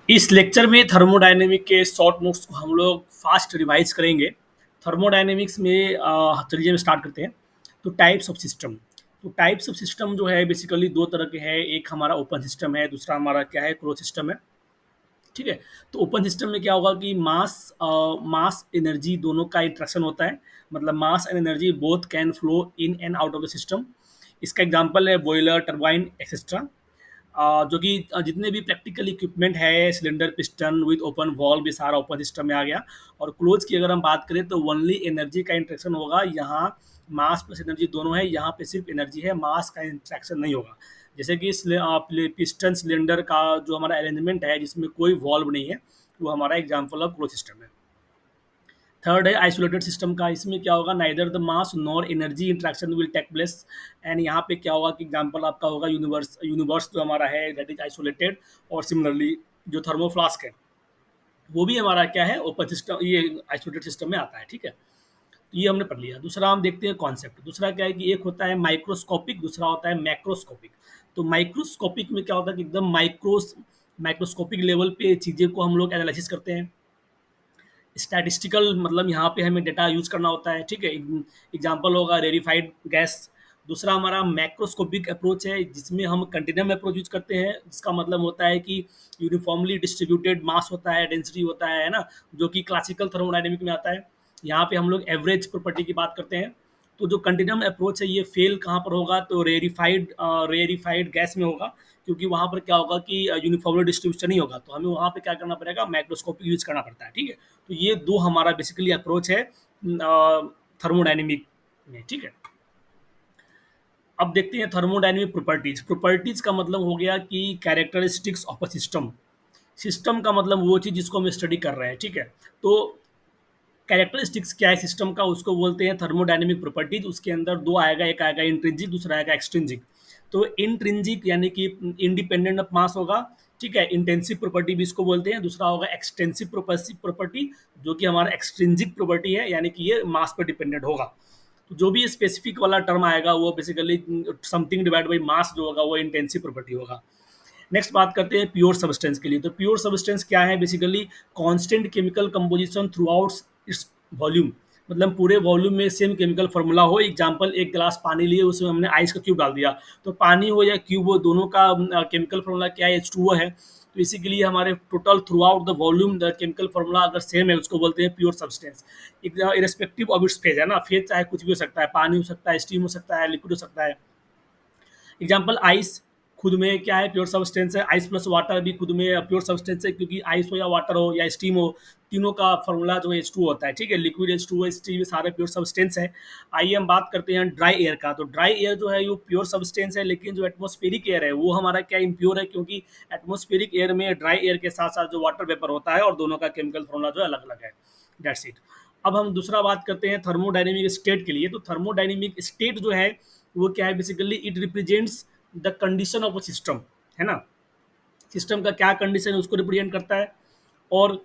इस लेक्चर में थर्मोडायनेमिक के शॉर्ट नोट्स को हम लोग फास्ट रिवाइज करेंगे। थर्मोडायनेमिक्स में चलिए हम स्टार्ट करते हैं। तो टाइप्स ऑफ सिस्टम। तो टाइप्स ऑफ सिस्टम जो है बेसिकली दो तरह के हैं। एक हमारा ओपन सिस्टम है, दूसरा हमारा क्या है, क्लोज सिस्टम है। ठीक है। तो ओपन सिस्टम में क्या होगा कि मास एनर्जी दोनों का इंट्रैक्शन होता है। मतलब mass and energy both can flow in and out of the system. इसका एग्जांपल है बॉयलर, टरबाइन, एक्सेट्रा। जो कि जितने भी प्रैक्टिकल इक्विपमेंट है, cylinder, piston with open valve, ये सारा ओपन सिस्टम में आ गया। और क्लोज की अगर हम बात करें तो ओनली एनर्जी का इंट्रैक्शन होगा। यहाँ मास प्लस एनर्जी दोनों है, यहाँ पे सिर्फ एनर्जी है, मास का इंट्रैक्शन नहीं होगा। जैसे कि पिस्टन सिलेंडर का जो हमारा अरेंजमेंट है जिसमें कोई वॉल्व नहीं है, वो हमारा एग्जाम्पल ऑफ क्लोज सिस्टम है। थर्ड है आइसोलेटेड सिस्टम का। इसमें क्या होगा, neither the mass nor energy interaction will take place. And यहाँ पे क्या होगा कि एग्जांपल आपका होगा यूनिवर्स। यूनिवर्स जो हमारा है दैट इज आइसोलेटेड। और सिमिलरली जो थर्मोफ्लास्क है वो भी हमारा क्या है, ओपन सिस्टम, ये आइसोलेटेड सिस्टम में आता है। ठीक है। तो ये हमने पढ़ लिया। दूसरा हम देखते हैं कॉन्सेप्ट। दूसरा क्या है कि एक होता है माइक्रोस्कोपिक, दूसरा होता है मैक्रोस्कोपिक। तो माइक्रोस्कोपिक में क्या होता है कि एकदम माइक्रोस्कोपिक लेवल पे चीज़ें को हम लोग एनालिसिस करते हैं। स्टैटिस्टिकल मतलब यहाँ पे हमें डेटा यूज़ करना होता है। ठीक है। एग्जांपल होगा रेरिफाइड गैस। दूसरा हमारा मैक्रोस्कोपिक अप्रोच है जिसमें हम कंटिन्यूम अप्रोच यूज करते हैं, जिसका मतलब होता है कि यूनिफॉर्मली डिस्ट्रीब्यूटेड मास होता है, डेंसिटी होता है ना, जो कि क्लासिकल थर्मोडायनेमिक में आता है। यहाँ पे हम लोग एवरेज प्रॉपर्टी की बात करते हैं। तो जो कंटिन्यूम अप्रोच है ये फेल कहाँ पर होगा, तो रेरिफाइड गैस में होगा। क्योंकि वहाँ पर क्या होगा कि यूनिफॉर्मली डिस्ट्रीब्यूशन नहीं होगा, तो हमें वहाँ पे क्या करना पड़ेगा, माइक्रोस्कोपिक यूज करना पड़ता है। ठीक है। तो ये दो हमारा बेसिकली अप्रोच है थर्मोडायनेमिक में। ठीक है। अब देखते हैं थर्मोडायनेमिक प्रॉपर्टीज। प्रॉपर्टीज का मतलब हो गया कि characteristics of a system. System का मतलब वो चीज़ जिसको हम स्टडी कर रहे हैं। ठीक है। तो कैरेक्टरिस्टिक्स क्या है सिस्टम का, उसको बोलते हैं थर्मोडायनेमिक प्रॉपर्टीज। उसके अंदर दो आएगा, एक आएगा इंट्रिंसिक, दूसरा आएगा एक्सट्रिंसिक। तो इंट्रिंसिक यानी कि इंडिपेंडेंट ऑफ मास होगा। ठीक है। इंटेंसिव प्रॉपर्टी भी इसको बोलते हैं। दूसरा होगा एक्सटेंसिव प्रॉपर्टी, जो कि हमारा एक्सट्रिंसिक प्रॉपर्टी है, यानी कि ये मास पर डिपेंडेंट होगा। तो जो भी स्पेसिफिक वाला टर्म आएगा वो basically something divide by mass जो होगा वो इंटेंसिव प्रॉपर्टी होगा। नेक्स्ट बात करते हैं प्योर सब्सटेंस के लिए। तो प्योर सब्सटेंस क्या है, basically constant chemical composition through out its volume. मतलब पूरे वॉल्यूम में सेम केमिकल फार्मूला हो। एग्जांपल, एक गिलास पानी लिए, उसमें हमने आइस का क्यूब डाल दिया, तो पानी हो या क्यूब हो, दोनों का केमिकल फार्मूला क्या है, H2O है। तो इसी के लिए हमारे total through out the volume the chemical formula अगर सेम है उसको बोलते हैं pure substance. Irrespective of its phase है ना, फेज चाहे कुछ भी हो सकता है, पानी हो सकता है, स्टीम हो सकता है, लिक्विड हो सकता है। एग्जाम्पल आइस खुद में क्या है, प्योर सब्सटेंस है। आइस प्लस वाटर भी खुद में प्योर सब्सटेंस है, क्योंकि आइस हो या वाटर हो या स्टीम हो, तीनों का फॉर्मूला जो H2 होता है। ठीक है। लिक्विड H2O, स्टीम, सारे प्योर सब्सटेंस है। आइए हम बात करते हैं ड्राई एयर का। तो ड्राई एयर जो है वो प्योर सब्सटेंस है, लेकिन जो एटमोस्फेरिक एयर है वो हमारा क्या इम्प्योर है, क्योंकि एटमोस्फेरिक एयर में ड्राई एयर के साथ साथ जो वाटर वेपर होता है, और दोनों का केमिकल फॉर्मूला जो अलग अलग है। That's it. अब हम दूसरा बात करते हैं थर्मोडायनेमिक स्टेट के लिए। तो थर्मोडायनेमिक स्टेट जो है वो क्या है, basically it represents the condition of a system, है ना। सिस्टम का क्या कंडीशन है उसको रिप्रेजेंट करता है। और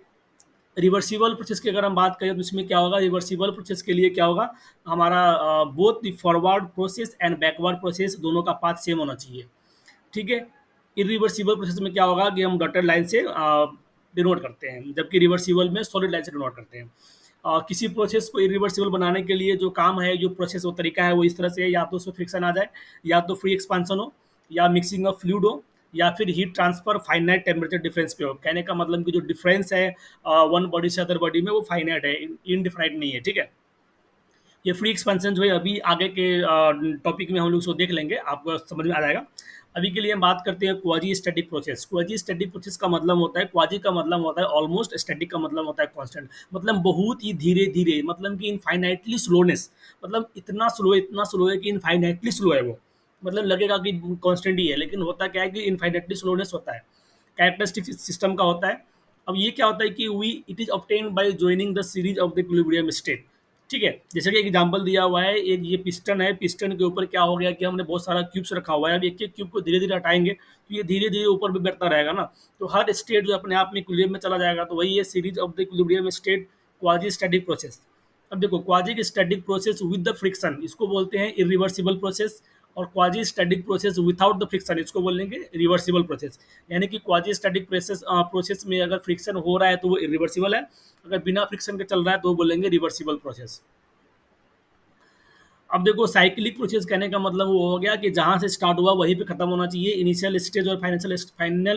रिवर्सिबल प्रोसेस की अगर हम बात करें तो इसमें क्या होगा, रिवर्सिबल प्रोसेस के लिए क्या होगा, हमारा both the forward process and backward process दोनों का पाथ सेम होना चाहिए। ठीक है। इरिवर्सिबल प्रोसेस में क्या होगा कि हम डॉटेड लाइन से डिनोट करते हैं, जबकि रिवर्सिबल में सॉलिड लाइन से डिनोट करते हैं। किसी प्रोसेस को इरिवर्सिबल बनाने के लिए जो काम है, जो प्रोसेस, वो तरीका है, वो इस तरह से है, या तो उसमें फ्रिक्शन आ जाए, या तो फ्री एक्सपांसन हो, या मिक्सिंग ऑफ फ्लूइड हो, या फिर heat transfer finite temperature difference पे हो। कहने का मतलब कि जो डिफरेंस है वन बॉडी से अदर बॉडी में, वो फाइनाइट है, इनडिफाइनाइट नहीं है। ठीक है। ये फ्री एक्सपेंशन जो है अभी आगे के टॉपिक में हम लोग उसको देख लेंगे, आपको समझ में आ जाएगा। अभी के लिए हम बात करते हैं quasi static process. Quasi static process का मतलब होता है, क्वाजी का मतलब होता है ऑलमोस्ट, स्टैटिक का मतलब होता है कांस्टेंट। मतलब बहुत ही धीरे धीरे, मतलब कि इनफाइनाइटली स्लोनेस। मतलब इतना स्लो है कि इनफाइनाइटली स्लो है वो। मतलब लगेगा कि कांस्टेंट ही है, लेकिन होता क्या है कि इनफाइनाइटली स्लोनेस होता है। कैरेक्टरिस्टिक सिस्टम का होता है। अब ये क्या होता है कि we it is obtained by joining the series of the equilibrium state. ठीक है। जैसे कि एक एग्जांपल दिया हुआ है, एक ये पिस्टन है, पिस्टन के ऊपर क्या हो गया कि हमने बहुत सारा क्यूब्स रखा हुआ है। अब एक एक क्यूब को धीरे धीरे हटाएंगे तो ये धीरे धीरे ऊपर भी बढ़ता रहेगा ना। तो हर स्टेट जो अपने आप में इक्विलिब्रियम में चला जाएगा, तो वही है series of the equilibrium state, quasi static process. अब देखो, quasi static process with the friction, इसको बोलते हैं इरिवर्सिबल प्रोसेस। और quasi static process without the friction, इसको बोलेंगे रिवर्सिबल प्रोसेस। यानी कि क्वाजी स्टैटिक प्रोसेस में अगर फ्रिक्शन हो रहा है तो वो इरिवर्सिबल है, अगर बिना फ्रिक्शन के चल रहा है तो वो बोलेंगे रिवर्सिबल प्रोसेस। अब देखो साइक्लिक प्रोसेस कहने का मतलब वो हो गया कि जहां से स्टार्ट हुआ वहीं पे खत्म होना चाहिए, इनिशियल स्टेज और फाइनल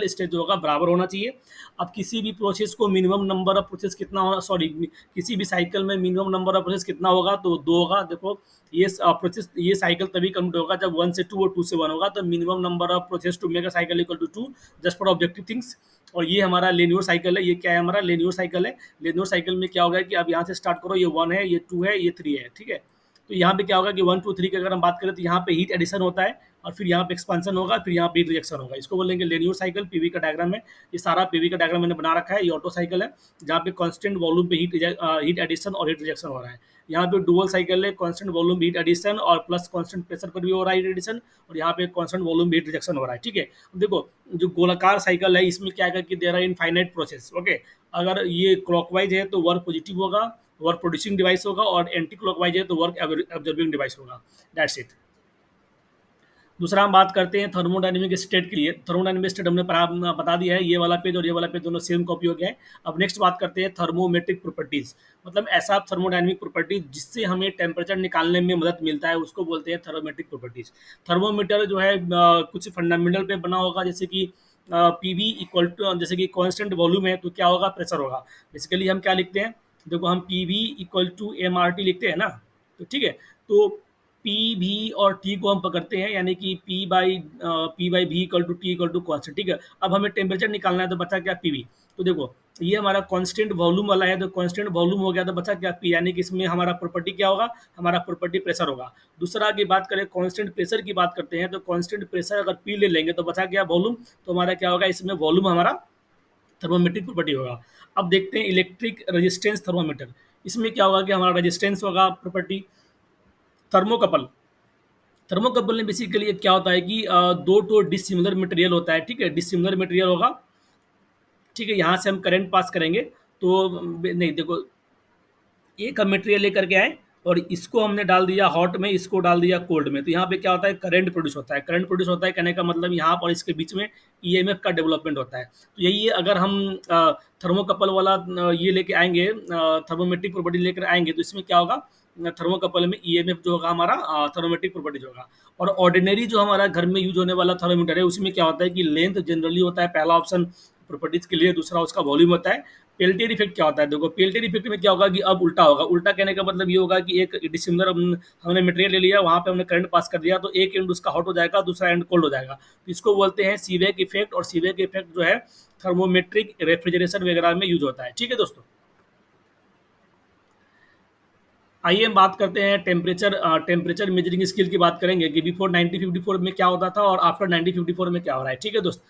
स्टेज जो होगा बराबर होना चाहिए। अब किसी भी प्रोसेस को मिनिमम नंबर ऑफ प्रोसेस कितना होना, सॉरी, किसी भी साइकिल में मिनिमम नंबर ऑफ प्रोसेस कितना होगा तो दो होगा। देखो ये प्रोसेस, ये साइकिल तभी कंप्लीट होगा जब 1 से 2 और 2 से 1 होगा, तो minimum number of process to make a cycle equal to 2 just for objective things. और ये हमारा लेन्योर साइकिल है, ये क्या है हमारा लेन्योर साइकिल है। लेन्योर साइकिल में क्या होगा कि अब यहाँ से स्टार्ट करो, ये 1 है, ये 2 है, ये 3 है, ठीक है। तो यहाँ पे क्या होगा कि 1 2 3 की अगर हम बात करें तो यहाँ पे हीट एडिशन होता है और फिर यहाँ पे एक्सपांसन होगा, फिर यहाँ पे हीट रिएक्शन होगा, इसको बोलेंगे लेन्योर साइकिल। पीवी का डायग्राम है, ये सारा पीवी का डायग्राम मैंने बना रखा है। ये ऑटो साइकिल है जहाँ पे कांस्टेंट वॉल्यूम पे हीट एडिशन और हीट रिजेक्शन हो रहा है। यहाँ पे डुअल साइकिल है, कांस्टेंट वॉल्यूम हीट एडिशन और प्लस कांस्टेंट प्रेशर पर भी हो रहा है हीट एडिशन, और यहाँ पे कांस्टेंट वॉल्यूम हीट रिजेक्शन हो रहा है, ठीक है। अब देखो जो गोलाकार साइकिल है इसमें क्या है कि there are infinite process, okay. अगर ये क्लॉकवाइज है तो वर्क पॉजिटिव होगा, वर्क प्रोड्यूसिंग डिवाइस होगा, और एंटी क्लॉकवाइज है तो वर्क ऑब्जर्विंग डिवाइस होगा। That's it. दूसरा हम बात करते हैं थर्मोडायनेमिक स्टेट के लिए। थर्मोडायनेमिक स्टेट हमने बता दिया है, ये वाला पेज और ये वाला पेज दोनों सेम कॉपी हो गया है। अब नेक्स्ट बात करते हैं थर्मोमेट्रिक प्रॉपर्टीज, मतलब ऐसा थर्मोडायनेमिक प्रॉपर्टीज जिससे हमें टेम्परेचर निकालने में मदद मिलता है, उसको बोलते हैं थर्मोमेट्रिक प्रॉपर्टीज। थर्मोमीटर जो है कुछ फंडामेंटल पे बना होगा, जैसे कि पीवी इक्वल टू, जैसे कि कांस्टेंट वॉल्यूम है तो क्या होगा, प्रेशर होगा। बेसिकली हम क्या लिखते हैं, देखो हम PV equal to M R T लिखते हैं ना, तो ठीक है। तो पी भी और टी को हम पकड़ते हैं, यानी कि पी बाई भी equal to T equal to constant, ठीक है। अब हमें टेम्परेचर निकालना है तो बचा क्या, पीवी। तो देखो ये हमारा कांस्टेंट वॉल्यूम वाला है, तो कांस्टेंट वॉल्यूम हो गया तो बचा क्या, पी, यानी कि इसमें हमारा प्रॉपर्टी क्या होगा, हमारा प्रॉपर्टी प्रेशर होगा। दूसरा की बात करें, कांस्टेंट प्रेशर की बात करते हैं, तो कांस्टेंट प्रेशर अगर पी ले लेंगे तो बचा क्या, वॉल्यूम। तो हमारा क्या होगा, इसमें वॉल्यूम हमारा थर्मोमेट्रिक प्रॉपर्टी होगा। अब देखते हैं इलेक्ट्रिक रेजिस्टेंस थर्मोमीटर, इसमें क्या होगा कि हमारा रेजिस्टेंस होगा प्रॉपर्टी। थर्मोकपल, थर्मोकपल में बेसिकली क्या होता है कि दो तो डिसिमिलर मटेरियल होता है, ठीक है, डिसिमिलर मटेरियल होगा, ठीक है। यहाँ से हम करंट पास करेंगे तो नहीं, देखो एक हम मटेरियल लेकर के आए और इसको हमने डाल दिया हॉट में, इसको डाल दिया कोल्ड में, तो यहाँ पे क्या होता है, करंट प्रोड्यूस होता है। करंट प्रोड्यूस होता है कहने का मतलब यहाँ पर इसके बीच में ईएमएफ का डेवलपमेंट होता है। तो यही है, अगर हम थर्मोकपल वाला ये लेके आएंगे, थर्मोमेट्रिक प्रॉपर्टी लेकर आएंगे, तो इसमें क्या होगा, थर्मोकपल में ईएमएफ जो होगा हमारा थर्मोमेट्रिक प्रॉपर्टी जो होगा। और ऑर्डिनरी जो हमारा घर में यूज होने वाला थर्मोमीटर है उसमें क्या होता है कि लेंथ जनरली होता है पहला ऑप्शन प्रॉपर्टीज के लिए, दूसरा उसका वॉल्यूम होता है। पेल्टियर इफेक्ट क्या होता है, देखो पेल्टियर इफेक्ट में क्या होगा कि अब उल्टा होगा। उल्टा कहने का मतलब ये होगा कि एक डिसिमिलर हमने मटेरियल ले लिया, वहाँ पे हमने करंट पास कर दिया, तो एक एंड उसका हॉट हो जाएगा, दूसरा एंड कोल्ड हो जाएगा, तो इसको बोलते हैं सीवेक इफेक्ट। और सीवेक इफेक्ट जो है थर्मोमेट्रिक रेफ्रिजरेशन वगैरह में यूज होता है, ठीक है दोस्तों। आइए हम बात करते हैं टेम्परेचर मेजरिंग स्केल की बात करेंगे कि बिफोर 1954 में क्या होता था और आफ्टर 1954 में क्या हो रहा है, ठीक है दोस्त।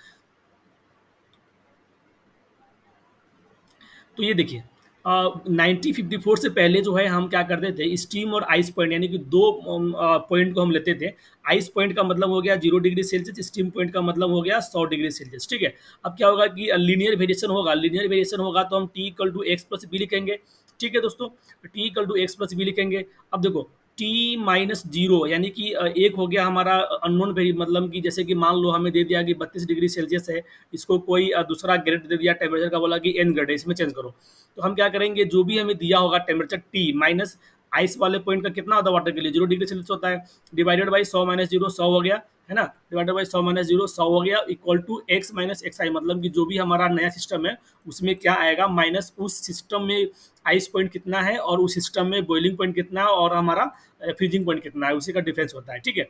तो ये देखिए 1954 से पहले जो है हम क्या करते थे, स्टीम और आइस पॉइंट यानी कि दो पॉइंट को हम लेते थे। आइस पॉइंट का मतलब हो गया 0 डिग्री सेल्सियस, स्टीम पॉइंट का मतलब हो गया 100 डिग्री सेल्सियस, ठीक है। अब क्या होगा कि लीनियर वेरिएशन होगा, लीनियर वेरिएशन होगा तो हम T equal to X plus B लिखेंगे, ठीक है दोस्तों। T equal to X plus B लिखेंगे। अब देखो टी माइनस जीरो यानी कि एक हो गया हमारा अननोन वेरी, मतलब कि जैसे कि मान लो हमें दे दिया कि 32 डिग्री सेल्सियस है, इसको कोई दूसरा ग्रेड दे दिया टेम्परेचर का, बोला कि एन ग्रेड है, इसमें चेंज करो। तो हम क्या करेंगे, जो भी हमें दिया होगा टेम्परेचर टी माइनस आइस वाले पॉइंट का कितना होता है वाटर के लिए, 0 डिग्री सेल्सियस होता है, डिवाइडेड बाई 100 - 0, 100 हो गया, है ना, डिवाइडेड बाई 100 - 0, 100 हो गया, equal to x minus x i, मतलब कि जो भी हमारा नया सिस्टम है उसमें क्या आएगा, माइनस उस सिस्टम में आइस पॉइंट कितना है और उस सिस्टम में बॉइलिंग पॉइंट कितना है और हमारा फ्रीजिंग पॉइंट कितना है, उसी का डिफरेंस होता है, ठीक है।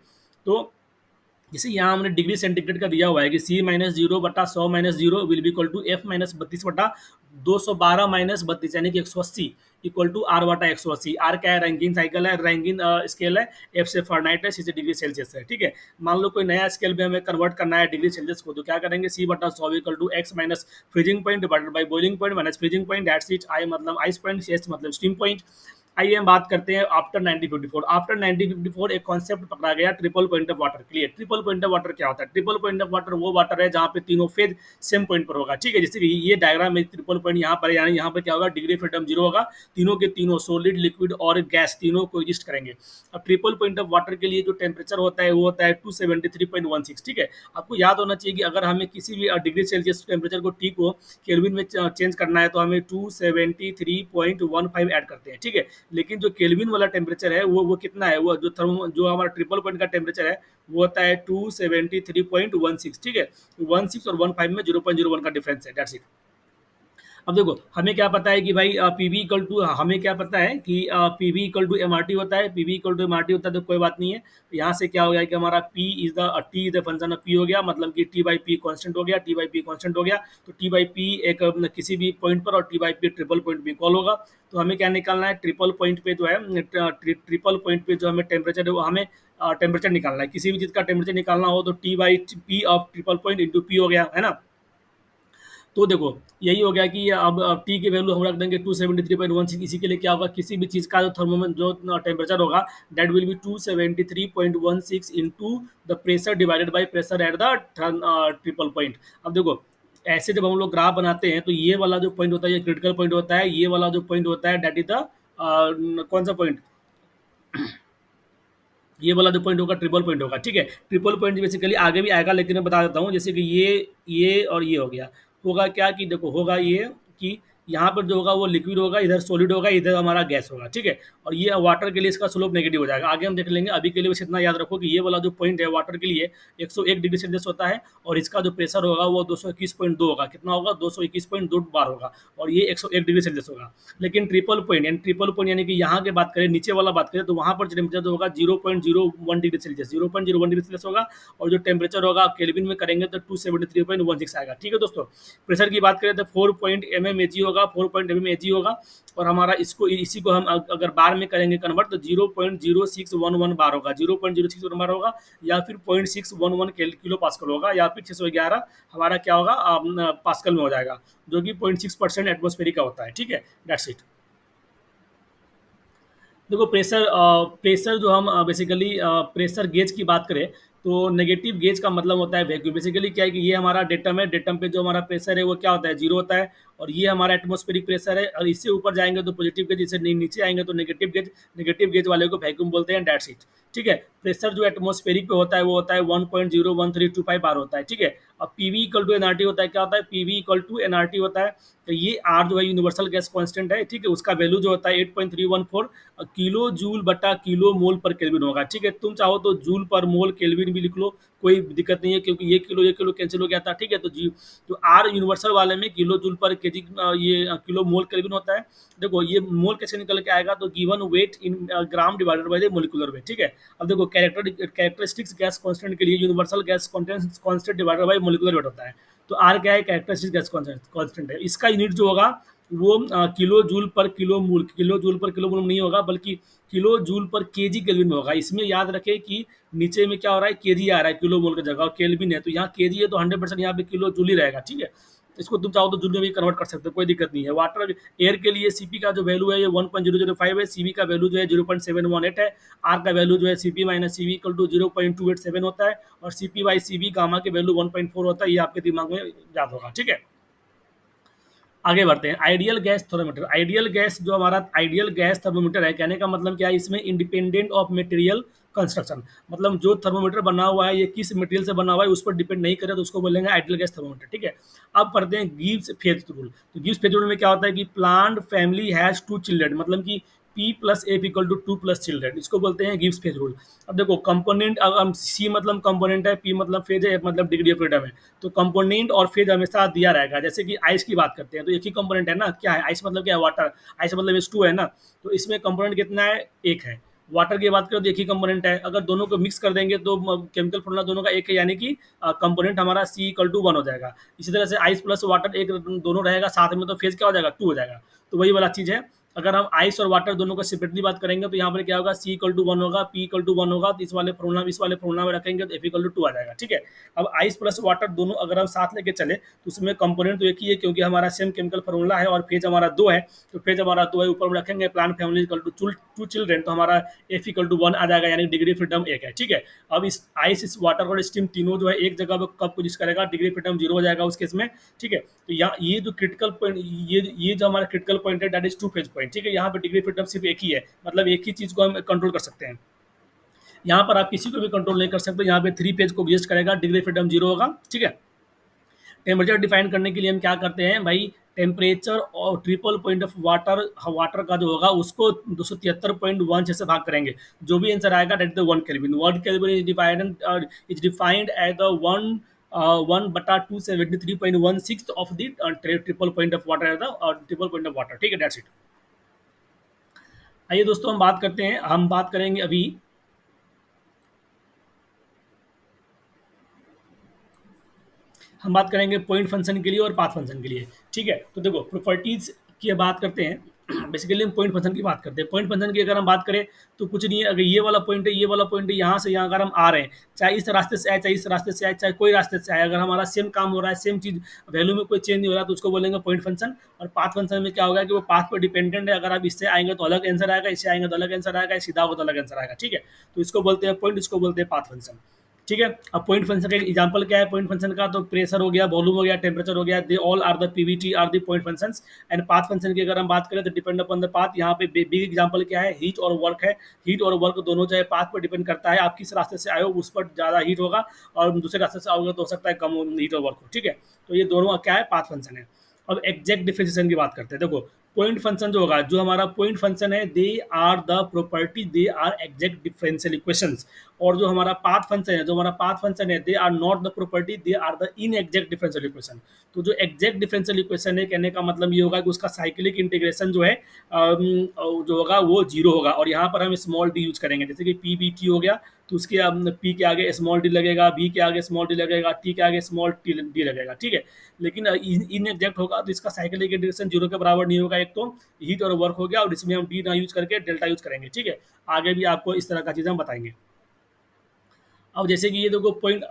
तो जैसे यहाँ हमने डिग्री सेंटीग्रेड का दिया हुआ है कि C - 0/100 - 0 will be equal to F - 32/212 - 32 यानी कि 180 इक्वल टू R/180। आर क्या है, रैंकिंग साइकिल है, रैंकिंग स्केल है, एफ से फॉरनाइट है, सी से डिग्री सेल्सियस है, ठीक है। मान लो कोई नया स्केल में हमें कन्वर्ट करना है डिग्री सेल्सियस को, तो क्या करेंगे, C/100 equal to x minus freezing point divided by boiling point minus freezing point, that's it. I मतलब आइस पॉइंट, सी एस मतलब स्टीम पॉइंट। आइए हम बात करते हैं आफ्टर 1954। आफ्टर 1954 एक कॉन्सेप्ट पकड़ा गया ट्रिपल पॉइंट ऑफ वाटर के लिए। ट्रिपल पॉइंट ऑफ वाटर क्या होता है? ट्रिपल पॉइंट ऑफ वाटर वो वाटर है जहाँ पे तीनों फेज सेम पॉइंट पर होगा, ठीक है। जैसे कि ये डायग्राम में ट्रिपल पॉइंट यहाँ पर है, यानी यहाँ पर क्या होगा, डिग्री फ्रीडम जीरो होगा, तीनों के तीनों सॉलिड लिक्विड और गैस तीनों को एग्जिस्ट करेंगे। अब ट्रिपल पॉइंट ऑफ वाटर के लिए जो टेम्परेचर होता है वो होता है 273.16, ठीक है। आपको याद होना चाहिए कि अगर हमें किसी भी डिग्री सेल्सियस टेम्परेचर को ठीक हो केल्विन में चेंज करना है तो हमें 273.15 ऐड करते हैं, ठीक है। लेकिन जो केल्विन वाला टेम्परेचर है वो कितना है, वो जो हमारा ट्रिपल पॉइंट का टेम्परेचर है वो होता है 273.16, ठीक है। 16 और 15 में 0.01 का डिफरेंस है, दैट्स इट। अब देखो हमें क्या पता है कि भाई पी वी इक्वल टू, हमें क्या पता है कि P V equal to M R T होता है, P V equal to M R T होता है, तो कोई बात नहीं है। तो यहाँ से क्या हो गया कि हमारा P is the T is the function of P हो गया, मतलब कि टी बाई पी कॉन्स्टेंट हो गया, टी बाई पी कॉन्स्टेंट हो गया। तो टी बाई पी एक किसी भी पॉइंट पर और T by P triple point भी कॉल होगा। तो हमें क्या निकालना है, ट्रिपल पॉइंट पे जो है ट्रिपल पॉइंट पे जो हमें टेम्परेचर है वो हमें टेम्परेचर निकालना है। किसी भी चीज़ का टेम्परेचर निकालना हो तो T by P of triple point into P हो गया, है ना। तो देखो यही हो गया कि अब टी की वैल्यू हम रख देंगे 273.16। इसी के लिए क्या होगा, किसी भी चीज़ का जो थर्मोमीटर जो टेम्परेचर होगा that will B 273.16 into the pressure divided by pressure at the triple point. अब देखो ऐसे जब हम लोग ग्राफ बनाते हैं तो ये वाला जो पॉइंट होता है ये क्रिटिकल पॉइंट होता है, ये वाला जो पॉइंट होता है दैट इज द कौन सा पॉइंट, ये वाला जो पॉइंट होगा ट्रिपल पॉइंट होगा, ठीक है। ट्रिपल पॉइंट बेसिकली आगे भी आएगा लेकिन मैं बता देता हूँ, जैसे कि ये और ये हो गया, होगा क्या कि देखो होगा ये कि यहाँ पर जो होगा वो लिक्विड होगा, इधर सॉलिड होगा, इधर हमारा गैस होगा, ठीक है। और ये वाटर के लिए इसका स्लोप नेगेटिव हो जाएगा, आगे हम देख लेंगे। अभी के लिए बस इतना याद रखो कि ये वाला जो पॉइंट है वाटर के लिए 101 डिग्री सेल्सियस होता है और इसका जो प्रेशर होगा वो 221.2 होगा, कितना होगा 221.2 बार होगा, और ये 101 डिग्री सेल्सियस होगा। लेकिन ट्रिपल पॉइंट यानी कि यहाँ के बात करें, नीचे वाला बात करें तो वहाँ पर टेम्परेचर जो होगा 0.01 डिग्री सेल्सियस, 0.01 डिग्री सेल्सियस होगा। और जो टेम्परेचर होगा केल्विन में करेंगे तो 273.16 आएगा, ठीक है दोस्तों। प्रेशर की बात करें तो 4 होगा, 4 होगा। और हमारा इसको इसी को हम अगर बार में करेंगे कन्वर्ट तो 0.0611 बार होगा, 0.0611 बार होगा, या फिर 0.611 किलो पास्कल होगा, या फिर 611 हमारा क्या होगा पास्कल में हो जाएगा, जो कि 0.6% एटमोस्फेरिक का होता है, ठीक है। That's it. देखो प्रेशर जो हम बेसिकली प्रेशर गेज की बात करें तो नेगेटिव गेज का मतलब होता है वैक्यूम। बेसिकली क्या है कि ये हमारा डेटम है, डेटम पे जो हमारा प्रेशर है वो क्या होता है, जीरो होता है। और ये हमारा एटमॉस्फेरिक प्रेशर है, और इससे ऊपर जाएंगे तो पॉजिटिव गेज, इससे नीचे आएंगे तो नेगेटिव गेज। नेगेटिव गेज वाले को वैक्यूम बोलते हैं, डेट्स इट, ठीक है। प्रेशर जो एटमॉस्फेरिक पे होता है वो होता है 1.01325 बार होता है, ठीक है। अब P V equal to N R T होता है, क्या होता है, P V equal to N R T होता है। तो ये आर जो है यूनिवर्सल गैस कांस्टेंट है, ठीक है, उसका वैल्यू जो होता है 8.314 किलो जूल बटा किलो मोल पर केल्विन होगा, ठीक है। तुम चाहो तो जूल पर मोल केल्विन भी लिख लो, कोई दिक्कत नहीं है, क्योंकि ये किलो कैंसिल हो गया था, ठीक है। तो आर यूनिवर्सल वाले में किलो जूल पर केजी ये किलो मोल केल्विन होता है। देखो ये मोल कैसे निकल के आएगा, तो given weight in gram divided by the molecular weight, ठीक है। अब देखो कैरेक्टरिस्टिक्स गैस कांस्टेंट के लिए universal gas constant divided by molecular weight होता है। तो आर क्या है, कैरेक्टरिस्टिक गैस कांस्टेंट है। इसका यूनिट जो होगा वो किलो जूल पर किलो मोल, किलो जूल पर किलो मोल नहीं होगा बल्कि किलो जूल पर केजी केल्विन में होगा। इसमें याद रखें कि नीचे में क्या हो रहा है, केजी आ रहा है किलो मोल की जगह, और केल्विन है तो यहाँ केजी है तो 100% यहाँ पे किलो जूल ही रहेगा, ठीक है। इसको तुम चाहो तो जूल में भी कन्वर्ट कर सकते हो, कोई दिक्कत नहीं है। वाटर एयर के लिए सीपी का जो वैल्यू है ये 1.005 है, सीवी का वैल्यू जो है 0.718 है, आर का वैल्यू जो है CP minus CV equal to 0.287 होता है, और सीपी बाई सीवी गामा के वैल्यू 1.4 होता है। ये आपके दिमाग में याद होगा, ठीक है। आगे बढ़ते हैं, ideal gas thermometer. Ideal gas जो हमारा आइडियल गैस थर्मोमीटर है, कहने का मतलब क्या है, इसमें इंडिपेंडेंट ऑफ मटेरियल कंस्ट्रक्शन, मतलब जो थर्मोमीटर बना हुआ है ये किस मटेरियल से बना हुआ है उस पर डिपेंड नहीं करे, तो उसको बोलेंगे आइडियल गैस थर्मोमीटर, ठीक है। अब पढ़ते हैं गिब्स फेज रूल। तो गिब्स फेज रूल में क्या होता है कि plant family has two children, मतलब कि P plus F equal to two plus children, इसको बोलते हैं गिब्स फेज रूल। अब देखो कंपोनेंट, अब सी मतलब कंपोनेंट है, पी मतलब फेज है, एफ मतलब डिग्री ऑफ फ्रीडम है। तो कंपोनेंट और फेज हमेशा दिया रहेगा। जैसे कि आइस की बात करते हैं तो एक ही कंपोनेंट है ना, क्या है आइस, मतलब क्या है वाटर, आइस मतलब H2 है ना, तो इसमें कंपोनेंट कितना है, एक है। वाटर की बात करें तो एक ही कंपोनेंट है, अगर दोनों को मिक्स कर देंगे तो केमिकल फॉर्मूला दोनों का एक है, यानी कि कंपोनेंट हमारा C इक्वल टू 1 हो जाएगा। इसी तरह से आइस प्लस वाटर एक दोनों रहेगा साथ में तो फेज क्या हो जाएगा, 2 हो जाएगा। तो वही वाला चीज़ है। अगर हम आइस और वाटर दोनों को सेपरेटली बात करेंगे तो यहाँ पर क्या होगा, सी इक्वल टू वन होगा, पी इक्वल टू वन होगा, तो इस वाले फॉर्मूला में रखेंगे तो एफ इक्वल टू टू आ जाएगा। ठीक है, अब आइस प्लस वाटर दोनों अगर हम साथ लेके चले तो उसमें कंपोनेंट तो एक ही है, क्योंकि हमारा सेम केमिकल फॉर्मूला है और फेज हमारा दो है, तो फेज हमारा दो है, ऊपर में रखेंगे plant family equal to two children, तो हमारा एफ इक्वल टू वन आ जाएगा, यानी डिग्री फ्रीडम एक है। ठीक है, अब इस आइस, इस वाटर और स्टीम तीनों जो है एक जगह पर कब कोशिश करेगा, डिग्री फ्रीडम जीरो हो जाएगा उस केस में। ठीक है, तो यहाँ ये जो क्रिटिकल पॉइंट, ये जो हमारा क्रिटिकल पॉइंट है that is two phase point. ठीक है, यहाँ पर डिग्री फ्रीडम सिर्फ एक ही है, मतलब एक ही चीज को हम कंट्रोल कर सकते हैं। यहाँ पर आप किसी को भी कंट्रोल नहीं कर सकते, यहाँ पे थ्री पेज को एग्जिस्ट करेगा, डिग्री फ्रीडम जीरो होगा। ठीक है, टेम्परेचर डिफाइन करने के लिए हम क्या करते हैं भाई, टेम्परेचर और triple point of water, water का जो होगा उसको 273.1 से भाग करेंगे, जो भी आंसर आएगा that is the one kelvin. One kelvin is defined as the one 1/273.16 of the triple point of water है, ट्रिपल पॉइंट ऑफ वाटर। ठीक है, दैट्स इट। आइए दोस्तों हम बात करते हैं, हम बात करेंगे अभी, हम बात करेंगे पॉइंट फंक्शन के लिए और पाथ फंक्शन के लिए। ठीक है, तो देखो प्रॉपर्टीज की बात करते हैं, बेसिकली हम पॉइंट फंक्शन की बात करते हैं। पॉइंट फंक्शन की अगर हम बात करें तो कुछ नहीं है, अगर ये वाला पॉइंट है, ये वाला पॉइंट है, यहाँ से यहाँ अगर हम आ रहे हैं, चाहे इस रास्ते से आए, चाहे इस रास्ते से आए, चाहे कोई रास्ते से आए, अगर हमारा सेम काम हो रहा है, सेम चीज वैल्यू में कोई चेंज नहीं हो रहा, तो उसको बोलेंगे पॉइंट फंक्शन। और पाथ फंक्शन में क्या होगा कि वो पाथ पर डिपेंडेंट है, अगर आप इससे आएंगे तो अलग आंसर आएगा, इससे आएंगे तो अलग आंसर आएगा, सीधा होगा तो अलग आंसर आएगा। ठीक है, तो इसको बोलते हैं पॉइंट, इसको बोलते हैं पाथ फंक्शन। ठीक है, अब पॉइंट फंक्शन का एग्जांपल क्या है, पॉइंट फंक्शन का तो प्रेशर हो गया, वॉल्यूम हो गया, टेम्परेचर हो गया, they all are the PVT are the point functions. And path function की अगर हम बात करें तो डिपेंड अपॉन द पाथ, यहाँ पे बिग एग्जांपल क्या है, हीट और वर्क है। हीट और वर्क दोनों जो है पाथ पर डिपेंड करता है, आप किस रास्ते से आए हो उस पर ज़्यादा हीट होगा, और दूसरे रास्ते से आओगे तो हो सकता है कम हीट और वर्क हो। ठीक है, तो ये दोनों क्या है, पाथ फंक्शन है। अब एग्जैक्ट डिफरेंशिएशन की बात करते हैं। देखो पॉइंट फंक्शन जो होगा, जो हमारा पॉइंट फंक्शन है, they are the property, they are exact differential equations. और जो हमारा पाथ फंक्शन है, जो हमारा पाथ फंक्शन है, they are not the property, they are the inexact differential equation. तो जो एग्जैक्ट डिफरेंशियल इक्वेशन है, कहने का मतलब ये होगा कि उसका साइक्लिक इंटीग्रेशन जो है जो होगा वो जीरो होगा, और यहाँ पर हम स्मॉल डी यूज करेंगे, जैसे कि पी बी टी हो गया, तो उसके पी के आगे स्मॉल डी लगेगा, बी के आगे स्मॉल डी लगेगा, टी के आगे स्मॉल डी लगेगा। ठीक है, लेकिन इन एग्जैक्ट होगा तो इसका साइक्लिक इंटीग्रेशन जीरो के बराबर नहीं होगा। एक तो हीट और वर्क हो गया, और इसमें हम डी ना यूज करके डेल्टा यूज करेंगे। ठीक है, आगे भी आपको इस तरह का चीज़ हम बताएंगे। अब जैसे कि ये देखो पॉइंट,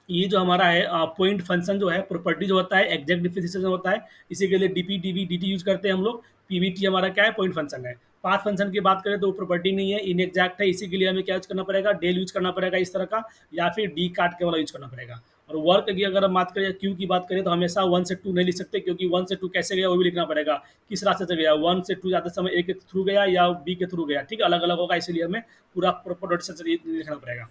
ये जो हमारा है पॉइंट फंक्शन जो है, प्रॉपर्टी जो होता है एग्जैक्ट डिफरेंशिएशन होता है, इसी के लिए DP DV D T use करते हैं हम लोग। पीवीटी हमारा क्या है, पॉइंट फंक्शन है। पाथ फंक्शन की बात करें तो प्रॉपर्टी नहीं है, इनएग्जैक्ट है, इसी के लिए हमें क्या यूज करना पड़ेगा, डेल यूज करना पड़ेगा इस तरह का, या फिर डी काट के वाला यूज करना पड़ेगा। और वर्क की अगर हम बात करें, क्यू की बात करें, तो हमेशा वन से टू नहीं लिख सकते, क्योंकि वन से टू कैसे गया वो भी लिखना पड़ेगा, किस रास्ते से गया, वन से टू जाते समय ए के थ्रू गया या बी के थ्रू गया। ठीक है, अलग अलग होगा, इसीलिए हमें पूरा प्रॉपर से लिखना पड़ेगा।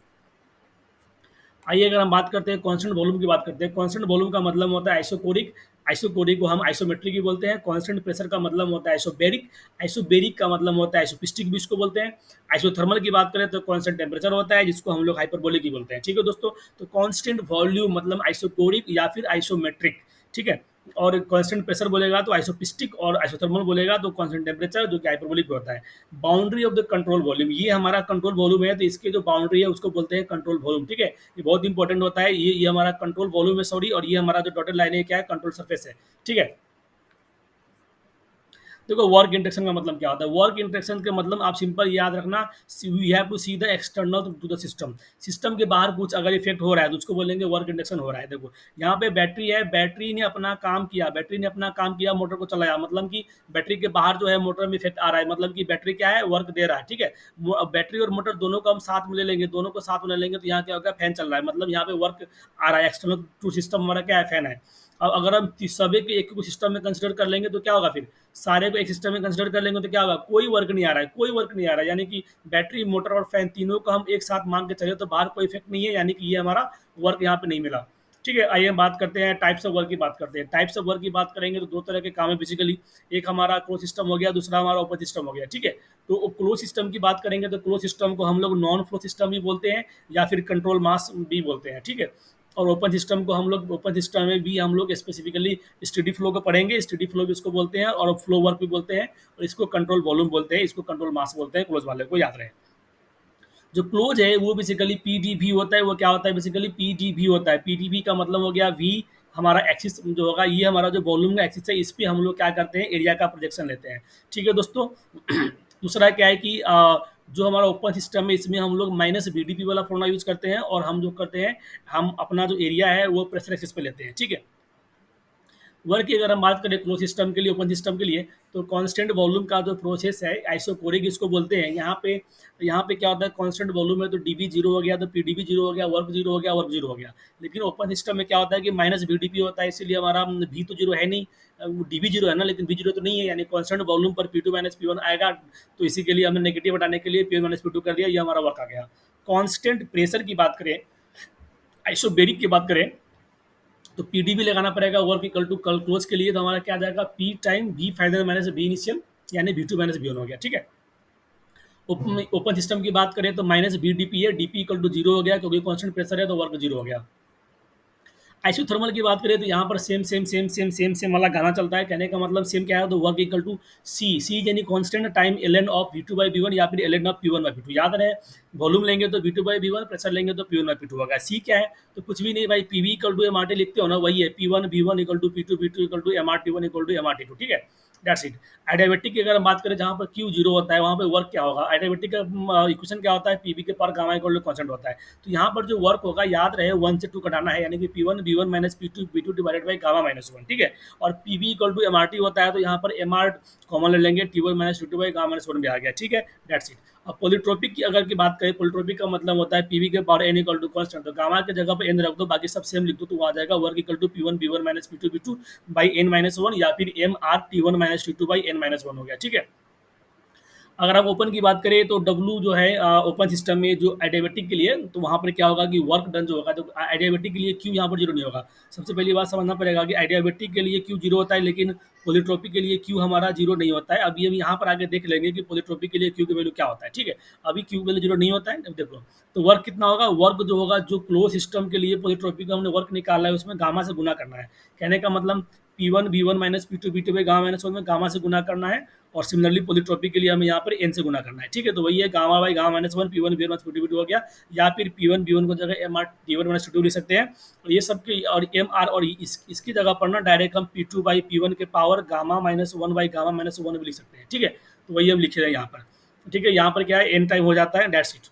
आइए अगर हम बात करते हैं कांस्टेंट वॉल्यूम की बात करते हैं। कांस्टेंट वॉल्यूम का मतलब होता है आइसोकोरिक, आइसोकोरिक को हम आइसोमेट्रिक भी बोलते हैं। कांस्टेंट प्रेशर का मतलब होता है आइसोबेरिक, आइसोबेरिक का मतलब होता है आइसोपिस्टिक भी इसको बोलते हैं। आइसोथर्मल की बात करें तो कांस्टेंट टेम्परेचर होता है, जिसको हम लोग हाइपरबोलिक ही बोलते हैं। ठीक है दोस्तों, तो कांस्टेंट वॉल्यूम मतलब आइसोकोरिक या फिर आइसोमेट्रिक। ठीक है, और कांस्टेंट प्रेशर बोलेगा तो आइसोपिस्टिक, और आइसोथर्मल बोलेगा तो कांस्टेंट टेम्परेचर, जो कि हाइपरबोलिक होता है। Boundary of the control volume, ये हमारा कंट्रोल वॉल्यूम है, तो इसके जो बाउंड्री है उसको बोलते हैं कंट्रोल वॉल्यूम। ठीक है, ये बहुत इंपॉर्टेंट होता है, ये हमारा कंट्रोल वॉल्यूम है, सॉरी, और ये हमारा जो डॉटेड लाइन है क्या है, कंट्रोल सरफेस है। ठीक है, देखो वर्क इंटरेक्शन का मतलब क्या होता है, वर्क इंटरेक्शन के मतलब आप सिंपल याद रखना, you have to see the external to the system. System के बाहर कुछ अगर इफेक्ट हो रहा है तो उसको बोलेंगे वर्क इंटरेक्शन हो रहा है। देखो यहाँ पे बैटरी है, बैटरी ने अपना काम किया, बैटरी ने अपना काम किया, मोटर को चलाया, मतलब कि बैटरी के बाहर जो है मोटर में इफेक्ट आ रहा है, मतलब कि बैटरी क्या है, वर्क दे रहा है। ठीक है, बैटरी और मोटर दोनों को हम साथ में ले लेंगे, दोनों को साथ में ले लेंगे तो यहाँ क्या होगा, फैन चल रहा है, मतलब यहाँ पे वर्क आ रहा है, एक्सटर्नल टू सिस्टम हमारा क्या है, फैन है। अब अगर हम सभी के एक को सिस्टम में कंसिडर कर लेंगे तो क्या होगा, फिर सारे को एक सिस्टम में कंसिडर कर लेंगे तो क्या होगा, कोई वर्क नहीं आ रहा है, कोई वर्क नहीं आ रहा है, यानी कि बैटरी, मोटर और फैन तीनों को हम एक साथ मान के चले तो बाहर कोई इफेक्ट नहीं है, यानी कि ये हमारा वर्क यहाँ पे नहीं मिला। ठीक है, आइए हम बात करते हैं टाइप्स ऑफ वर्क की बात करते हैं। टाइप्स ऑफ वर्क की बात करेंगे तो दो तरह के काम है बेसिकली, एक हमारा क्लोज सिस्टम हो गया, दूसरा हमारा ओपन सिस्टम हो गया। ठीक है, तो क्लोज सिस्टम की बात करेंगे तो क्लोज सिस्टम को हम लोग नॉन फ्लो सिस्टम भी बोलते हैं, या फिर कंट्रोल मास भी बोलते हैं। ठीक है, और ओपन सिस्टम को हम लोग, ओपन सिस्टम में भी हम लोग स्पेसिफिकली स्टडी फ्लो को पढ़ेंगे, स्टडी फ्लो भी इसको बोलते हैं, और फ्लो वर्क भी बोलते हैं, और इसको कंट्रोल वॉल्यूम बोलते हैं, इसको कंट्रोल मास बोलते हैं, क्लोज वाले को याद रहे। जो क्लोज है वो बेसिकली पीडीवी होता है, वो क्या होता है, बेसिकली पीडीवी होता है। पीडीवी का मतलब हो गया वी हमारा एक्सिस जो होगा, ये हमारा जो वॉल्यूम का एक्सिस है, इस पे हम लोग क्या करते हैं, एरिया का प्रोजेक्शन लेते हैं। ठीक है दोस्तों। दूसरा क्या है कि जो हमारा ओपन सिस्टम है, इसमें हम लोग माइनस बीडीपी वाला फॉर्मूला यूज करते हैं, और हम जो करते हैं, हम अपना जो एरिया है वो प्रेशर एक्सिस पे लेते हैं। ठीक है। वर्क की अगर हम बात करें क्लोज सिस्टम के लिए, ओपन सिस्टम के लिए, तो कांस्टेंट वॉल्यूम का जो प्रोसेस है, आइसोकोरिक इसको बोलते हैं। यहाँ पे क्या होता है, कांस्टेंट वॉल्यूम है तो डीवी जीरो हो गया, तो पीडीवी जीरो हो गया, वर्क जीरो हो गया, वर्क जीरो हो गया। लेकिन ओपन सिस्टम में क्या होता है कि माइनस बीडीपी होता है, इसलिए हमारा भी तो जीरो है नहीं, डीवी जीरो है ना, लेकिन बी जीरो तो नहीं है, यानी कांस्टेंट वॉल्यूम पर P two minus P one आएगा। तो इसी के लिए हमने नेगेटिव हटाने के लिए P one minus P two कर दिया, ये हमारा वर्क आ गया। कांस्टेंट प्रेशर की बात करें, आइसोबेरिक की बात करें, तो पीडीबी लगाना पड़ेगा वर्क इक्वल टू कल क्लोज के लिए, तो हमारा क्या आ जाएगा, P time V final minus B initial, यानी V two minus B one हो गया। ठीक है। ओपन सिस्टम की बात करें तो माइनस बी डी पी है, डीपी इक्वल टू जीरो हो गया, क्योंकि कॉन्स्टेंट प्रेशर है तो वर्क जीरो हो गया। आइसोथर्मल की बात करें तो यहाँ पर same same same same same same वाला गाना चलता है। कहने का मतलब सेम क्या है, तो work equal to C, C यानी constant time L N of V two by V one, या फिर L N of P one by P two. याद रहे, वॉल्यूम लेंगे तो V two by V one, pressure लेंगे तो P one by P two होगा। सी क्या है, तो कुछ भी नहीं भाई, P V equal to M R T लिखते हो ना, वही है P one we one equal to P two, P two equal to M R T one equal to M R T two. ठीक है, दैट्स इट। एडियाबेटिक की अगर हम बात करें, जहाँ पर क्यू जीरो होता है, वहाँ पे वर्क क्या होगा, एडियाबेटिक का इक्वेशन क्या होता है, पीवी के पर गामा इक्वल टू कांस्टेंट होता है। तो यहाँ पर जो वर्क होगा, याद रहे, वन से टू कटाना है, यानी कि P one B one minus P two divided by gamma minus one. ठीक है। और P V equal to M R T होता है, तो यहाँ पर एम आर कॉमन ले लेंगे, T one minus T two by gamma minus one भी आ गया। ठीक है, दैट्स इट। अब पोलिट्रोपिक की अगर की बात करें, पोलिट्रोपिक का मतलब होता है पीवी के power N equal to constant, तो गामा की जगह पर एन रख दो, बाकी सब सेम लिख दो, तो वो आ जाएगा work equal to P one B one minus P two by N minus one, या फिर M R T one minus T two by N minus one हो गया। ठीक है। अगर हम ओपन की बात करें तो डब्लू जो है ओपन सिस्टम में जो एडियाबेटिक के लिए, तो वहाँ पर क्या होगा कि वर्क डन जो होगा, तो एडियाबेटिक के लिए क्यू यहाँ पर जीरो नहीं होगा। सबसे पहली बात समझना पड़ेगा कि एडियाबेटिक के लिए क्यू जीरो होता है, लेकिन पोलिट्रोपिक के लिए क्यू हमारा जीरो नहीं होता है। अभी हम यहाँ पर आगे देख लेंगे कि पोलिट्रोपिक के लिए क्यू की वैल्यू क्या होता है। ठीक है। अभी क्यू वैल्यू जीरो नहीं होता है। अब देखो, तो वर्क कितना होगा, वर्क जो होगा, जो क्लोज सिस्टम के लिए पोलिट्रोपिक का हमने वर्क निकाला है, उसमें गामा से गुना करना है। कहने का मतलब P one B one minus P two by gamma minus one में गामा से गुना करना है, और सिमिलरली पोलिट्रोपिक के लिए हमें यहाँ पर एन से गुना करना है। ठीक है। तो वही है gamma by gamma minus one, P one B one minus P two हो गया, या फिर पी वन बी वन को जगह M R T one minus two लिख सकते हैं। और ये सब की, और एम आर, और इसकी जगह पर ना डायरेक्ट हम P two by P one के power gamma minus one by gamma minus one भी लिख सकते हैं। ठीक है। तो वही हम लिखे रहे हैं यहाँ पर। ठीक है। यहाँ पर क्या है, एन टाइम हो जाता है, दैट्स इट।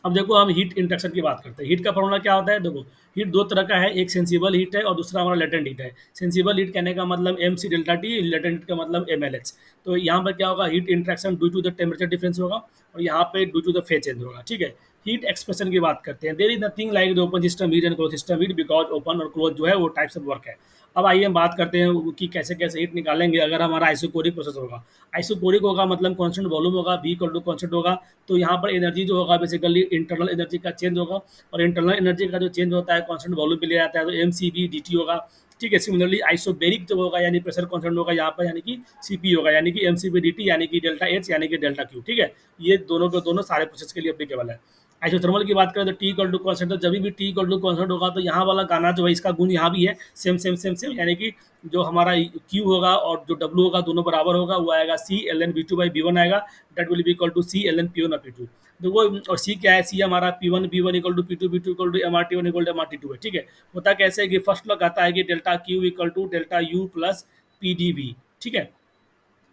अब देखो, हम हीट इंडक्शन की बात करते हैं। हीट का फॉर्मूला क्या होता है, देखो, हीट दो तरह का है, एक सेंसिबल हीट है और दूसरा हमारा लेटेंट हीट है। सेंसिबल हीट कहने का मतलब M C delta T, latent heat का मतलब एम एल एच। तो यहाँ पर क्या होगा, heat interaction due to the temperature difference होगा, और यहाँ पे due to the phase change होगा। ठीक है। हीट एक्सप्रेशन की बात करते हैं। There is nothing like the open system heat and close system heat, because open और क्लोज जो है वो टाइप्स ऑफ वर्क है। अब आइए हम बात करते हैं कि कैसे कैसे हीट निकालेंगे अगर हमारा आइसोकोरिक प्रोसेस होगा। आइसोकोरिक होगा मतलब कॉन्स्टेंट वॉल्यूम होगा, वी इक्वल टू कॉन्स्टेंट होगा, तो यहाँ पर एनर्जी जो होगा बेसिकली इंटरनल एनर्जी का चेंज होगा, और इंटरनल एनर्जी का जो चेंज होता है कॉन्स्टेंट वॉल्यूम पे लिया जाता है, तो एम सी बी डी टी होगा। ठीक है। सिमिलरली आइसोबेरिक जो होगा, यानी प्रेशर कॉन्स्टेंट होगा यहाँ पर, यानी कि सी पी होगा, यानी कि एम सी बी डी टी, यानी कि डेल्टा एच, यानी कि डेल्टा क्यू। ठीक है। ये दोनों के दोनों सारे प्रोसेस के लिए अप्लीकेबल है। आइसोथर्मल की बात करें तो टी इक्वल टू कॉन्स्टेंट, तो जब भी टी इक्वल टू कॉन्स्टेंट होगा, तो यहाँ वाला गाना जो है इसका गुण यहाँ भी है, सेम सेम सेम सेम, यानी कि जो हमारा क्यू होगा और जो डब्ल्यू होगा दोनों बराबर होगा, वो आएगा C L N B two by B one आएगा, that will be equal to C L N P one P two. देखो, और सी क्या है, सी हमारा P one B one equal to P two equal to M R T one equal to M R T two है। ठीक है। होता कैसे है कि फर्स्ट लॉक आता है कि delta Q equal to delta U plus P D V. ठीक है,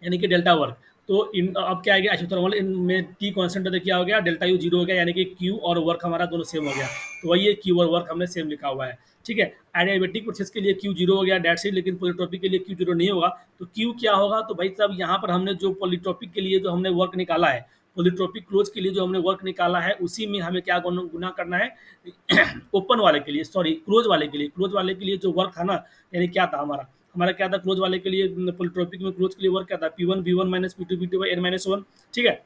यानी कि डेल्टा वर्क। तो इन अब क्या आएगा, आइसोथर्मल इनमें टी कॉन्स्टेंट तो क्या हो गया, डेल्टा यू जीरो हो गया, यानी कि क्यू और वर्क हमारा दोनों सेम हो गया। तो वही है, क्यू और वर्क हमने सेम लिखा हुआ है। ठीक है। एडियाबेटिक प्रोसेस के लिए क्यू जीरो हो गया, डेट्स इट, लेकिन पोलिट्रोपिक के लिए क्यू जीरो नहीं होगा। तो क्यू क्या होगा, तो भाई साहब यहाँ पर हमने जो पोलिट्रोपिक के लिए जो हमने वर्क निकाला है, पोलिट्रोपिक क्लोज के लिए जो हमने वर्क निकाला है, उसी में हमें क्या गुना करना है, ओपन वाले के लिए, सॉरी क्लोज वाले के लिए, क्लोज वाले के लिए जो वर्क था ना, यानी क्या था हमारा, हमारा क्या था क्लोज वाले के लिए, पोलिट्रोपिक में क्लोज के लिए वर्क क्या था, P one B one minus P two by N minus one. ठीक है।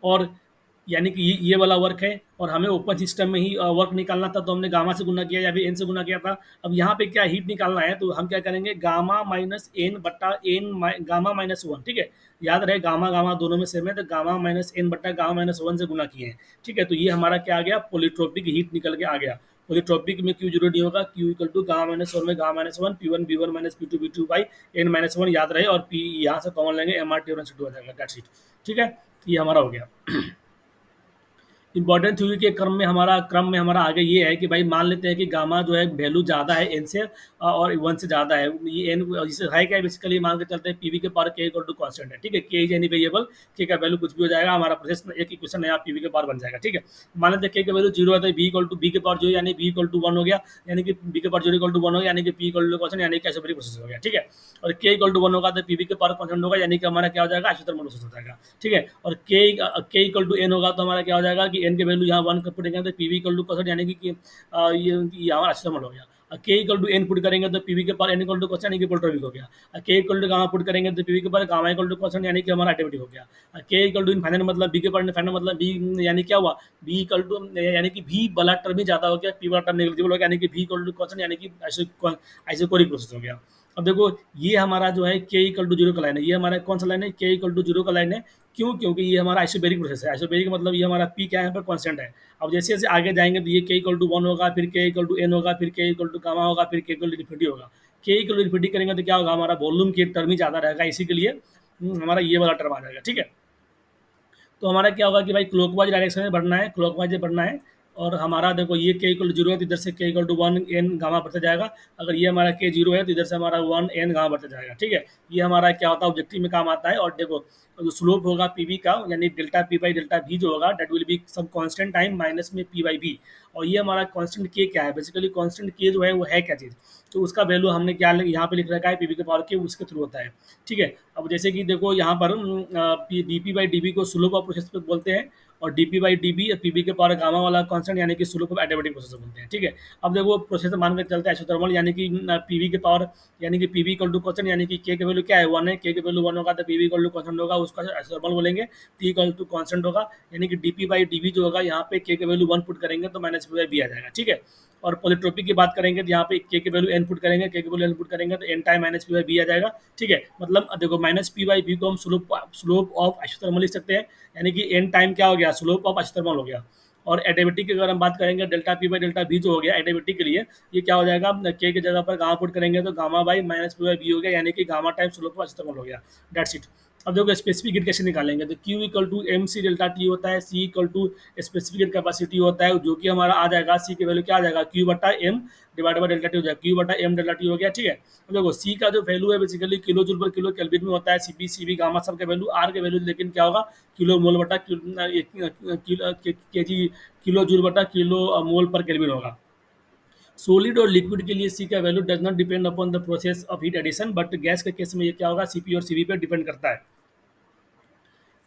और यानी कि ये वाला वर्क है, और हमें ओपन सिस्टम में ही वर्क निकालना था, तो हमने गामा से गुना किया या फिर एन से गुना किया था। अब यहाँ पे क्या हीट निकालना है, तो हम क्या करेंगे, गामा माइनस एन बट्टा एन, गामा माइनस वन। ठीक है। याद रहे, गामा गामा दोनों में सेम है, तो गामा माइनस एन बट्टा गामा माइनस वन से गुना किए हैं। ठीक है। तो ये हमारा क्या आ गया, पोलिट्रोपिक हीट निकल के आ गया। पोलिट्रोपिक में क्यू जीरो नहीं होगा, Q equal to gamma minus one में gamma minus one, P one B one minus P two by N minus one, याद रहे, और पी यहाँ से कॉमन लेंगे, एम आर टी वन से टू आ जाएगा, दैट्स इट। ठीक है। ये हमारा हो गया। इंपॉर्टेंट थ्योरी के क्रम में हमारा आगे ये है कि भाई मान लेते हैं कि गामा जो है वैल्यू ज़्यादा है एन से और वन से ज़्यादा है। ये एन इसे है क्या, बेसिकली मान के चलते हैं पीवी के पावर के इक्वल टू कॉन्स्टेंट है, ठीक है। के इज एनी वेरिएबल, के का वैल्यू कुछ भी हो जाएगा, हमारा प्रोसेस में एक इक्वेशन नया पीवी के पावर बन जाएगा, ठीक है। मान लेते हैं के का वैल्यू जीरो है तो बी इक्वल टू बी के पावर जीरो यानी बी इक्वल टू वन हो गया, यानी कि बी के power zero equal to one हो गया, यानी कि पी इक्वल टू कॉन्स्टेंट यानी कि आइसोमेरिक प्रोसेस हो गया, ठीक है। और के इक्वल टू वन होगा तो पीवी के पावर कॉन्स्टेंट होगा, यानी कि हमारा क्या हो जाएगा, आइसोथर्मल प्रोसेस हो जाएगा, ठीक है। और के इक्वल टू एन होगा तो हमारा क्या हो जाएगा कि एन के वैल्यू यहाँ वन पुट करेंगे तो पीवी इक्वल टू कॉन्स्टेंट यानी कि ये हमारा आइसोथर्मल हो गया। K equal to N put करेंगे तो पीवी के power N equal to constant यानी कि पोल्ट्रोविक हो गया। K equal to gamma put करेंगे तो पीवी के power gamma equal to constant यानी कि हमारा एडिटिव हो गया। के इक्वल टू इनफाइनाइट मतलब बी के पावर इनफाइनाइट मतलब बी यानी क्या हुआ, बी इक्वल टू यानी कि भी वाला टर्म ही ज्यादा हो गया, पी वाला टर्म नेग्लिजिबल हो गया, यानी कि भी इक्वल टू कॉन्स्टेंट यानी कि आइसोकोरिक प्रोसेस हो गया। अब देखो ये हमारा जो है के इक्वल टू जीरो का लाइन है, ये हमारा कौन सा लाइन है, के इक्वल टू जीरो का लाइन है। क्यों, क्योंकि ये हमारा आइसोबेरिक प्रोसेस है। आइसोबेरिक मतलब ये हमारा पी क्या है, यहाँ पर कॉन्स्टेंट है। अब जैसे जैसे आगे जाएंगे तो ये के इक्वल टू वन होगा, फिर के इक्वल टू एन होगा, फिर के इक्वल टू गामा होगा, फिर के इक्वल टू इन्फिनिटी होगा। के इक्वल टू इन्फिनिटी करेंगे तो क्या होगा, हमारा वॉल्यूम की टर्म ही ज़्यादा रहेगा, इसी के लिए हमारा ये वाला टर्म आ जाएगा, ठीक है। तो हमारा क्या होगा कि भाई क्लॉकवाइज डायरेक्शन में बढ़ना है, क्लॉकवाइज बढ़ना है। और हमारा देखो ये के इक्वल टू जीरो है तो इधर से K equal to one N gamma बढ़ता जाएगा। अगर ये हमारा के जीरो है तो इधर से हमारा वन एन गामा बढ़ता जाएगा, ठीक है। ये हमारा क्या होता है, ऑब्जेक्टिव में काम आता है। और देखो जो स्लोप होगा पीवी का यानी delta P by delta V जो होगा that will be some constant time minus में पी बाई वी। और ये हमारा कांस्टेंट के क्या है, बेसिकली कांस्टेंट के जो है वो है क्या चीज़, तो उसका वैल्यू हमने क्या यहाँ पे लिख रखा है पीवी के पावर के उसके थ्रू होता है, ठीक है। अब जैसे कि देखो यहाँ पर D P by D B को स्लोप ऑफ प्रोसेस पे बोलते हैं, और D P by D B P B के पावर गामा वाला कॉन्स्टेंट यानी कि स्लोप ऑफ एडियाबेटिक प्रोसेस बोलते हैं, ठीक है। अब देखो प्रोसेस मान कर चलते हैं आइसोथर्मल यानी कि पीवी के पावर यानी कि पीवी इक्वल टू कॉन्स्टेंट यानी कि के वैल्यू क्या है, वन है, के वैल्यू वन होगा तो पीवी इक्वल टू कॉन्स्टेंट होगा, उसका आइसोथर्मल बोलेंगे। पी इक्वल टू कॉन्स्टेंट होगा यानी कि D P by D B जो होगा यहाँ पे के वैल्यू वन पुट करेंगे तो माइनस पी बाई बी आ जाएगा, ठीक है। और पॉलिट्रोपिक की बात करेंगे तो यहाँ पे के वैल्यू एन पुट करेंगे, के वैल्यू एन पुट करेंगे तो N time minus P by B आ जाएगा, ठीक है। मतलब देखो माइनस पी बाई बी को हम स्लोप ऑफ आइसोथर्मल लिख सकते हैं, यानी कि एन टाइम क्या हो गया, स्लोप ऑफ आइसोथर्मल हो गया। और एडियाबेटिक की अगर हम बात करेंगे delta P by delta B जो हो गया एडियाबेटिक के लिए, ये क्या हो जाएगा, के की जगह पर गामा पुट करेंगे तो gamma by minus P by B हो गया, यानी कि gamma time slope of isothermal हो गया, डेट्स इट। अब देखो स्पेसिफिक हीट कैसे निकालेंगे, तो Q equal to M C delta T होता है, C equal to specific heat capacity होता है, जो कि हमारा आ जाएगा सी की वैल्यू क्या आ जाएगा, क्यू बटा M divide by delta T हो जाएगा, क्यू बटा एम डेल्टा टी हो गया, ठीक है। अब देखो सी का जो वैल्यू है बेसिकली किलो जूल पर किलो केल्विन में होता है, सी बी गामा सब का वैल्यू, आर के वैल्यू लेकिन क्या होगा, किलो मोल बटा के जी किलो जूल बटा किलो मोल पर केल्विन होगा। सॉलिड और लिक्विड के लिए सी का value does not depend upon the process of heat addition, but gas के केस में ये क्या होगा, सीपी और सीवी पे डिपेंड करता है।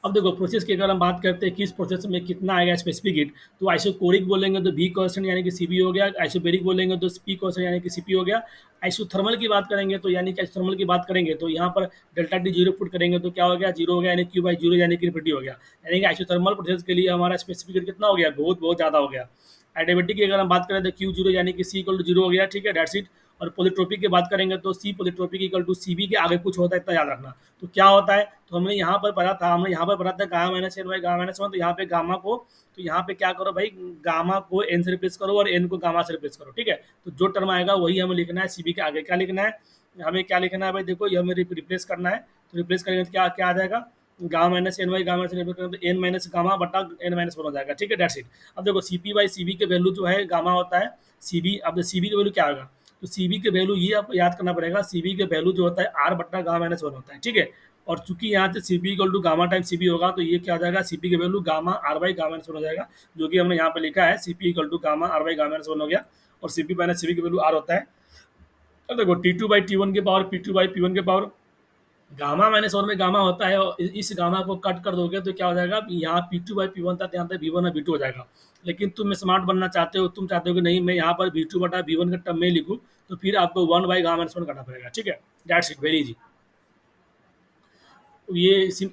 अब देखो प्रोसेस की अगर हम बात करते हैं किस प्रोसेस में कितना आएगा स्पेसिफिक हीट, तो आइसोकोरिक बोलेंगे तो भी कॉन्स्टेंट यानी कि सीबी हो गया, आइसोबेरिक बोलेंगे तो पी कॉन्स्टेंट यानी कि सीपी हो गया। आइसोथर्मल की बात करेंगे तो यानी कि आइसोथर्मल की बात करेंगे तो यहाँ पर डेल्टा टी जीरो पुट करेंगे तो क्या हो गया, जीरो हो गया, यानी क्यू बाई जीरो यानी कि इन्फिनिटी हो गया। यानी कि आइसोथर्मल प्रोसेस के लिए हमारा स्पेसिफिक हीट कितना हो गया, बहुत बहुत ज़्यादा हो गया। एडियाबेटिक की अगर हम बात करें तो क्यू जीरो यानी कि सी इक्वल टू जीरो हो गया, ठीक है, डेट्स इट। और पोलिट्रोपिक की बात करेंगे तो सी polytropic equal to C B के आगे कुछ होता है, इतना याद रखना। तो क्या होता है, तो हमने यहाँ पर पढ़ा था, हमने यहाँ पर पढ़ा था gamma minus N by gamma minus one, तो यहाँ पे गामा को, तो यहाँ पे क्या करो भाई, गामा को एन से रिप्लेस करो और एन को गामा से रिप्लेस करो, ठीक है। तो जो टर्म आएगा वही हमें लिखना है, सीबी के आगे क्या लिखना है, हमें क्या लिखना है भाई, देखो ये हमें रिप्लेस करना है। तो रिप्लेस करेंगे तो क्या क्या आ जाएगा, gamma minus N by gamma minus N तो एन माइनस गामा बटा एन माइनस वन हो जाएगा, ठीक है, डेट्स इट। अब देखो C P by C B के वैल्यू जो है गामा होता है, सी बी, अब सी बी के वैल्यू क्या होगा, तो सी बी के वैल्यू ये आपको याद करना पड़ेगा, सी बी के वैल्यू जो होता है आर बट्टा गामा माइनस वन होता है, ठीक है। और चूंकि यहाँ से C P equal to gamma time C B होगा तो ये क्या हो जाएगा, सी पी के value gamma R by gamma minus one हो जाएगा, जो कि हमने यहाँ पे लिखा है C P equal to gamma R by gamma minus one हो गया। और C P minus C B के वैल्यू आर होता है। अब देखो T two by T one के power P two by P one के पावर गामा माइनस वन में गामा होता है, और इस गामा को कट कर दोगे तो क्या हो जाएगा, यहाँ P two by P one था, यहाँ पे वी वन और वी टू हो जाएगा। लेकिन तुम स्मार्ट बनना चाहते हो, तुम चाहते हो कि नहीं मैं यहाँ पर वी टू बटा वी वन के टर्म में लिखूँ, तो फिर आपको one by gamma minus one करना पड़ेगा, ठीक है, दैट्स इट, वेरी इजी।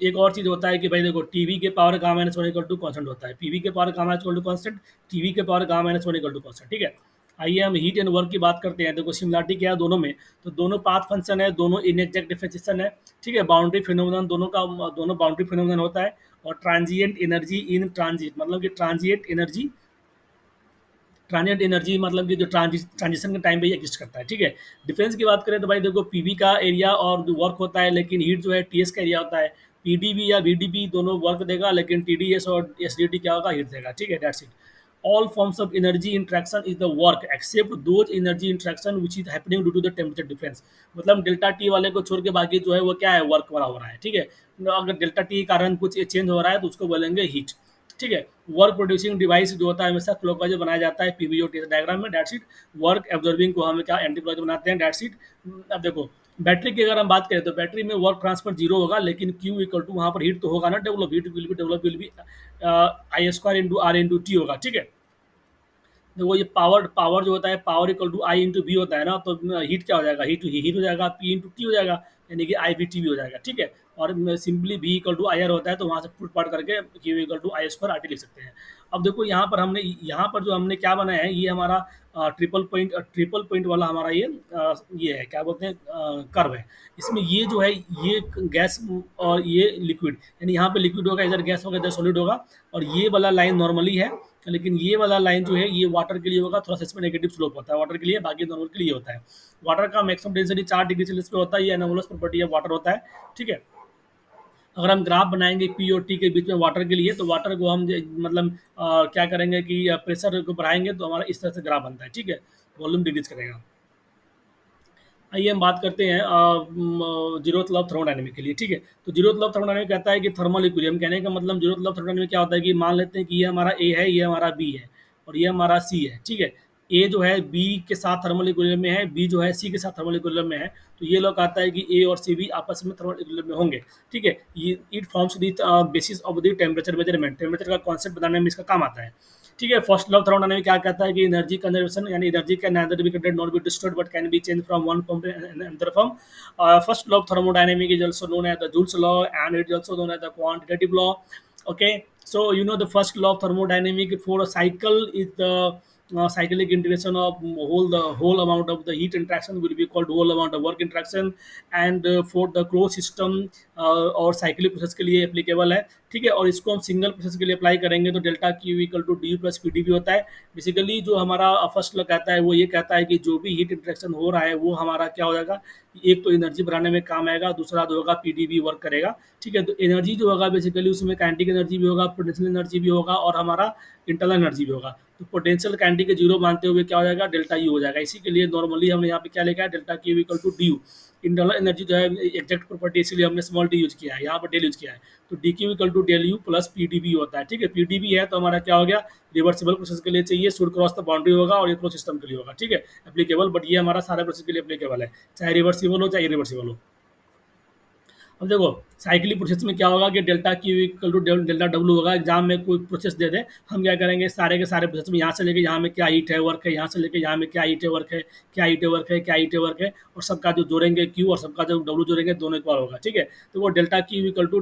एक और चीज़ होता है कि भाई देखो टीवी के power gamma minus one equal to constant होता है, पीवी के power gamma equal to constant, T V के power gamma minus one equal to constant, ठीक है। आइए हम हीट एंड वर्क की बात करते हैं। देखो सिमिलरिटी क्या है दोनों में, तो दोनों पाथ फंक्शन है, दोनों इनएग्जैक्ट डिफरेंशिएशन है, ठीक है। बाउंड्री फिनोमिनन दोनों बाउंड्री फिनोमिनन होता है। और ट्रांजिएंट एनर्जी इन ट्रांजिट मतलब कि ट्रांजिएंट एनर्जी मतलब कि जो ट्रांजिशन के टाइम पे एग्जिस्ट करता है, ठीक है। डिफरेंस की बात करें तो भाई देखो पीवी का एरिया और जो वर्क होता है, लेकिन हीट जो है टीएस का एरिया होता है। पीडीबी या बीडीबी दोनों वर्क देगा, लेकिन टीडीएस और एसडीटी क्या होगा, हीट देगा, ठीक है, that's it. all forms of energy interaction is the work except those energy interaction which is happening due to the temperature difference। मतलब डेल्टा टी वाले को छोड़ के बाकी जो है वो क्या है, वर्क वाला हो रहा है, ठीक है। अगर डेल्टा टी के कारण कुछ चेंज हो रहा है तो उसको बोलेंगे हीट, ठीक है। वर्क प्रोड्यूसिंग डिवाइस जो होता है हमेशा क्लॉकवाइज बनाया जाता है पीवीओ डायग्राम में, डेट्स इट। वर्क एब्जॉर्बिंग को हम क्या एंटी क्लॉकवाइज बनाते हैं, डेट्स इट। अब देखो बैटरी की अगर हम बात करें तो बैटरी में वर्क ट्रांसफर जीरो होगा, लेकिन क्यू इक्वल टू वहाँ पर हीट तो होगा ना, develop will be I square into R into T होगा, ठीक है। देखो ये पावर पावर जो होता है power equal to I into B होता है ना, तो हीट क्या हो जाएगा, हीट हो जाएगा, पी इंटू टी हो जाएगा, यानी कि आई बी टी भी हो जाएगा, ठीक है। और simply B equal to I R होता है, तो वहाँ से पुट पाट करके Q equal to I square R T लिख सकते हैं। अब देखो यहाँ पर जो हमने क्या बनाया है, ये हमारा ट्रिपल पॉइंट वाला हमारा ये है क्या बोलते हैं, कर्व है। इसमें ये जो है ये गैस और ये लिक्विड, यानी यहाँ पे लिक्विड होगा, इधर गैस होगा, इधर सॉलिड होगा। और ये वाला लाइन नॉर्मली है, लेकिन ये वाला लाइन जो है ये वाटर के लिए होगा, थोड़ा सा इसमें नेगेटिव स्लोप होता है वाटर के लिए, बाकी नॉर्मल के लिए होता है। वाटर का मैक्सिमम डेंसिटी 4 डिग्री सेल्सियस पे होता है, ये एनोमलस प्रॉपर्टी है वाटर होता है, ठीक है। अगर हम ग्राफ बनाएंगे पी और टी के बीच में वाटर के लिए, तो वाटर को हम मतलब क्या करेंगे कि प्रेशर को बढ़ाएंगे तो हमारा इस तरह से ग्राफ बनता है, ठीक है, वॉल्यूम डिक्रीज करेगा। आइए हम बात करते हैं जीरोथ लॉ ऑफ थर्मोडायनेमिक के लिए, ठीक है। तो जीरोथ लॉ ऑफ थर्मोडायनेमिक कहता है कि थर्मल इक्विलिब्रियम, कहने का मतलब जीरोथ लॉ ऑफ थर्मोडायनेमिक क्या होता है कि मान लेते हैं कि ये हमारा ए है, ये हमारा बी है, और ये हमारा सी है, ठीक है। ए जो है बी के साथ थर्मल इक्विलिब्रियम में है, बी जो है सी के साथ थर्मल इक्विलिब्रियम में है, तो ये लोग कहता है कि ए और सी भी आपस में थर्मल इक्विलिब्रियम में होंगे, ठीक है। ये it forms the basis of the temperature measurement, temperature का कॉन्सेप्ट बनाने में इसका काम आता है, ठीक है। फर्स्ट लॉ ऑफ थर्मोडायनामिक्स क्या कहता है कि एनर्जी कंजर्वेशन, यानी energy can neither be created not be destroyed but can be change from one form to another form. First law of thermodynamics is also known as the Joule's law, and it is also known as the quantitative law, okay। So you know the first law of thermodynamics for a cycle is the cyclic integration of whole amount of the heat interaction will be called whole amount of work interaction, and for the closed system और cyclic process के लिए applicable है, ठीक है। और इसको हम single process के लिए अप्लाई करेंगे तो delta Q equal to D plus P D भी होता है। बेसिकली जो हमारा फर्स्ट लॉ कहता है वो ये कहता है कि जो भी हीट इंटरेक्शन हो रहा है वो हमारा क्या हो जाएगा, एक तो एनर्जी बढ़ाने में काम आएगा, दूसरा जो होगा पी डी भी वर्क करेगा, ठीक है। तो एनर्जी जो होगा बेसिकली उसमें काइनेटिक एनर्जी भी होगा, पोटेंशियल एनर्जी भी होगा, और हमारा इंटरनल एनर्जी भी होगा। तो पोटेंशियल काइनेटिक के जीरो मानते हुए क्या हो जाएगा, डेल्टा यू हो जाएगा। इसी के लिए नॉर्मली हमने यहाँ पे क्या लिखा है, delta Q equal to D U. Internal energy जो है एग्जैक्ट प्रॉपर्टी, इसीलिए हमने स्मॉल डी यूज किया है, यहाँ पर डेल यूज किया है। तो D Q equal to del U plus P D B होता है, ठीक है। पी डी बी है तो हमारा क्या हो गया, रिवर्सिबल प्रोसेस के लिए चाहिए, शुड क्रॉस द बाउंड्री होगा, और ये क्लोज सिस्टम के लिए होगा, ठीक है, एप्लीकेबल। बट ये हमारा सारे प्रोसेस के लिए एप्लीकेबल है, चाहे रिवर्सिबल हो चाहे इरिवर्सिबल हो। अब देखो साइक्लिक प्रोसेस में क्या होगा कि delta Q equal to delta W होगा। एग्जाम में कोई प्रोसेस दे दे, हम क्या करेंगे, सारे के सारे प्रोसेस में यहाँ से लेके यहाँ में क्या हीट है वर्क है, यहाँ से लेके यहाँ में क्या हीट है वर्क है, क्या हीट है वर्क है, क्या हीट है वर्क है, और सबका जो जोड़ेंगे क्यू और सबका जो डब्ल्यू जोड़ेंगे दोनों इक्वल होगा, ठीक है। तो वो delta Q equal to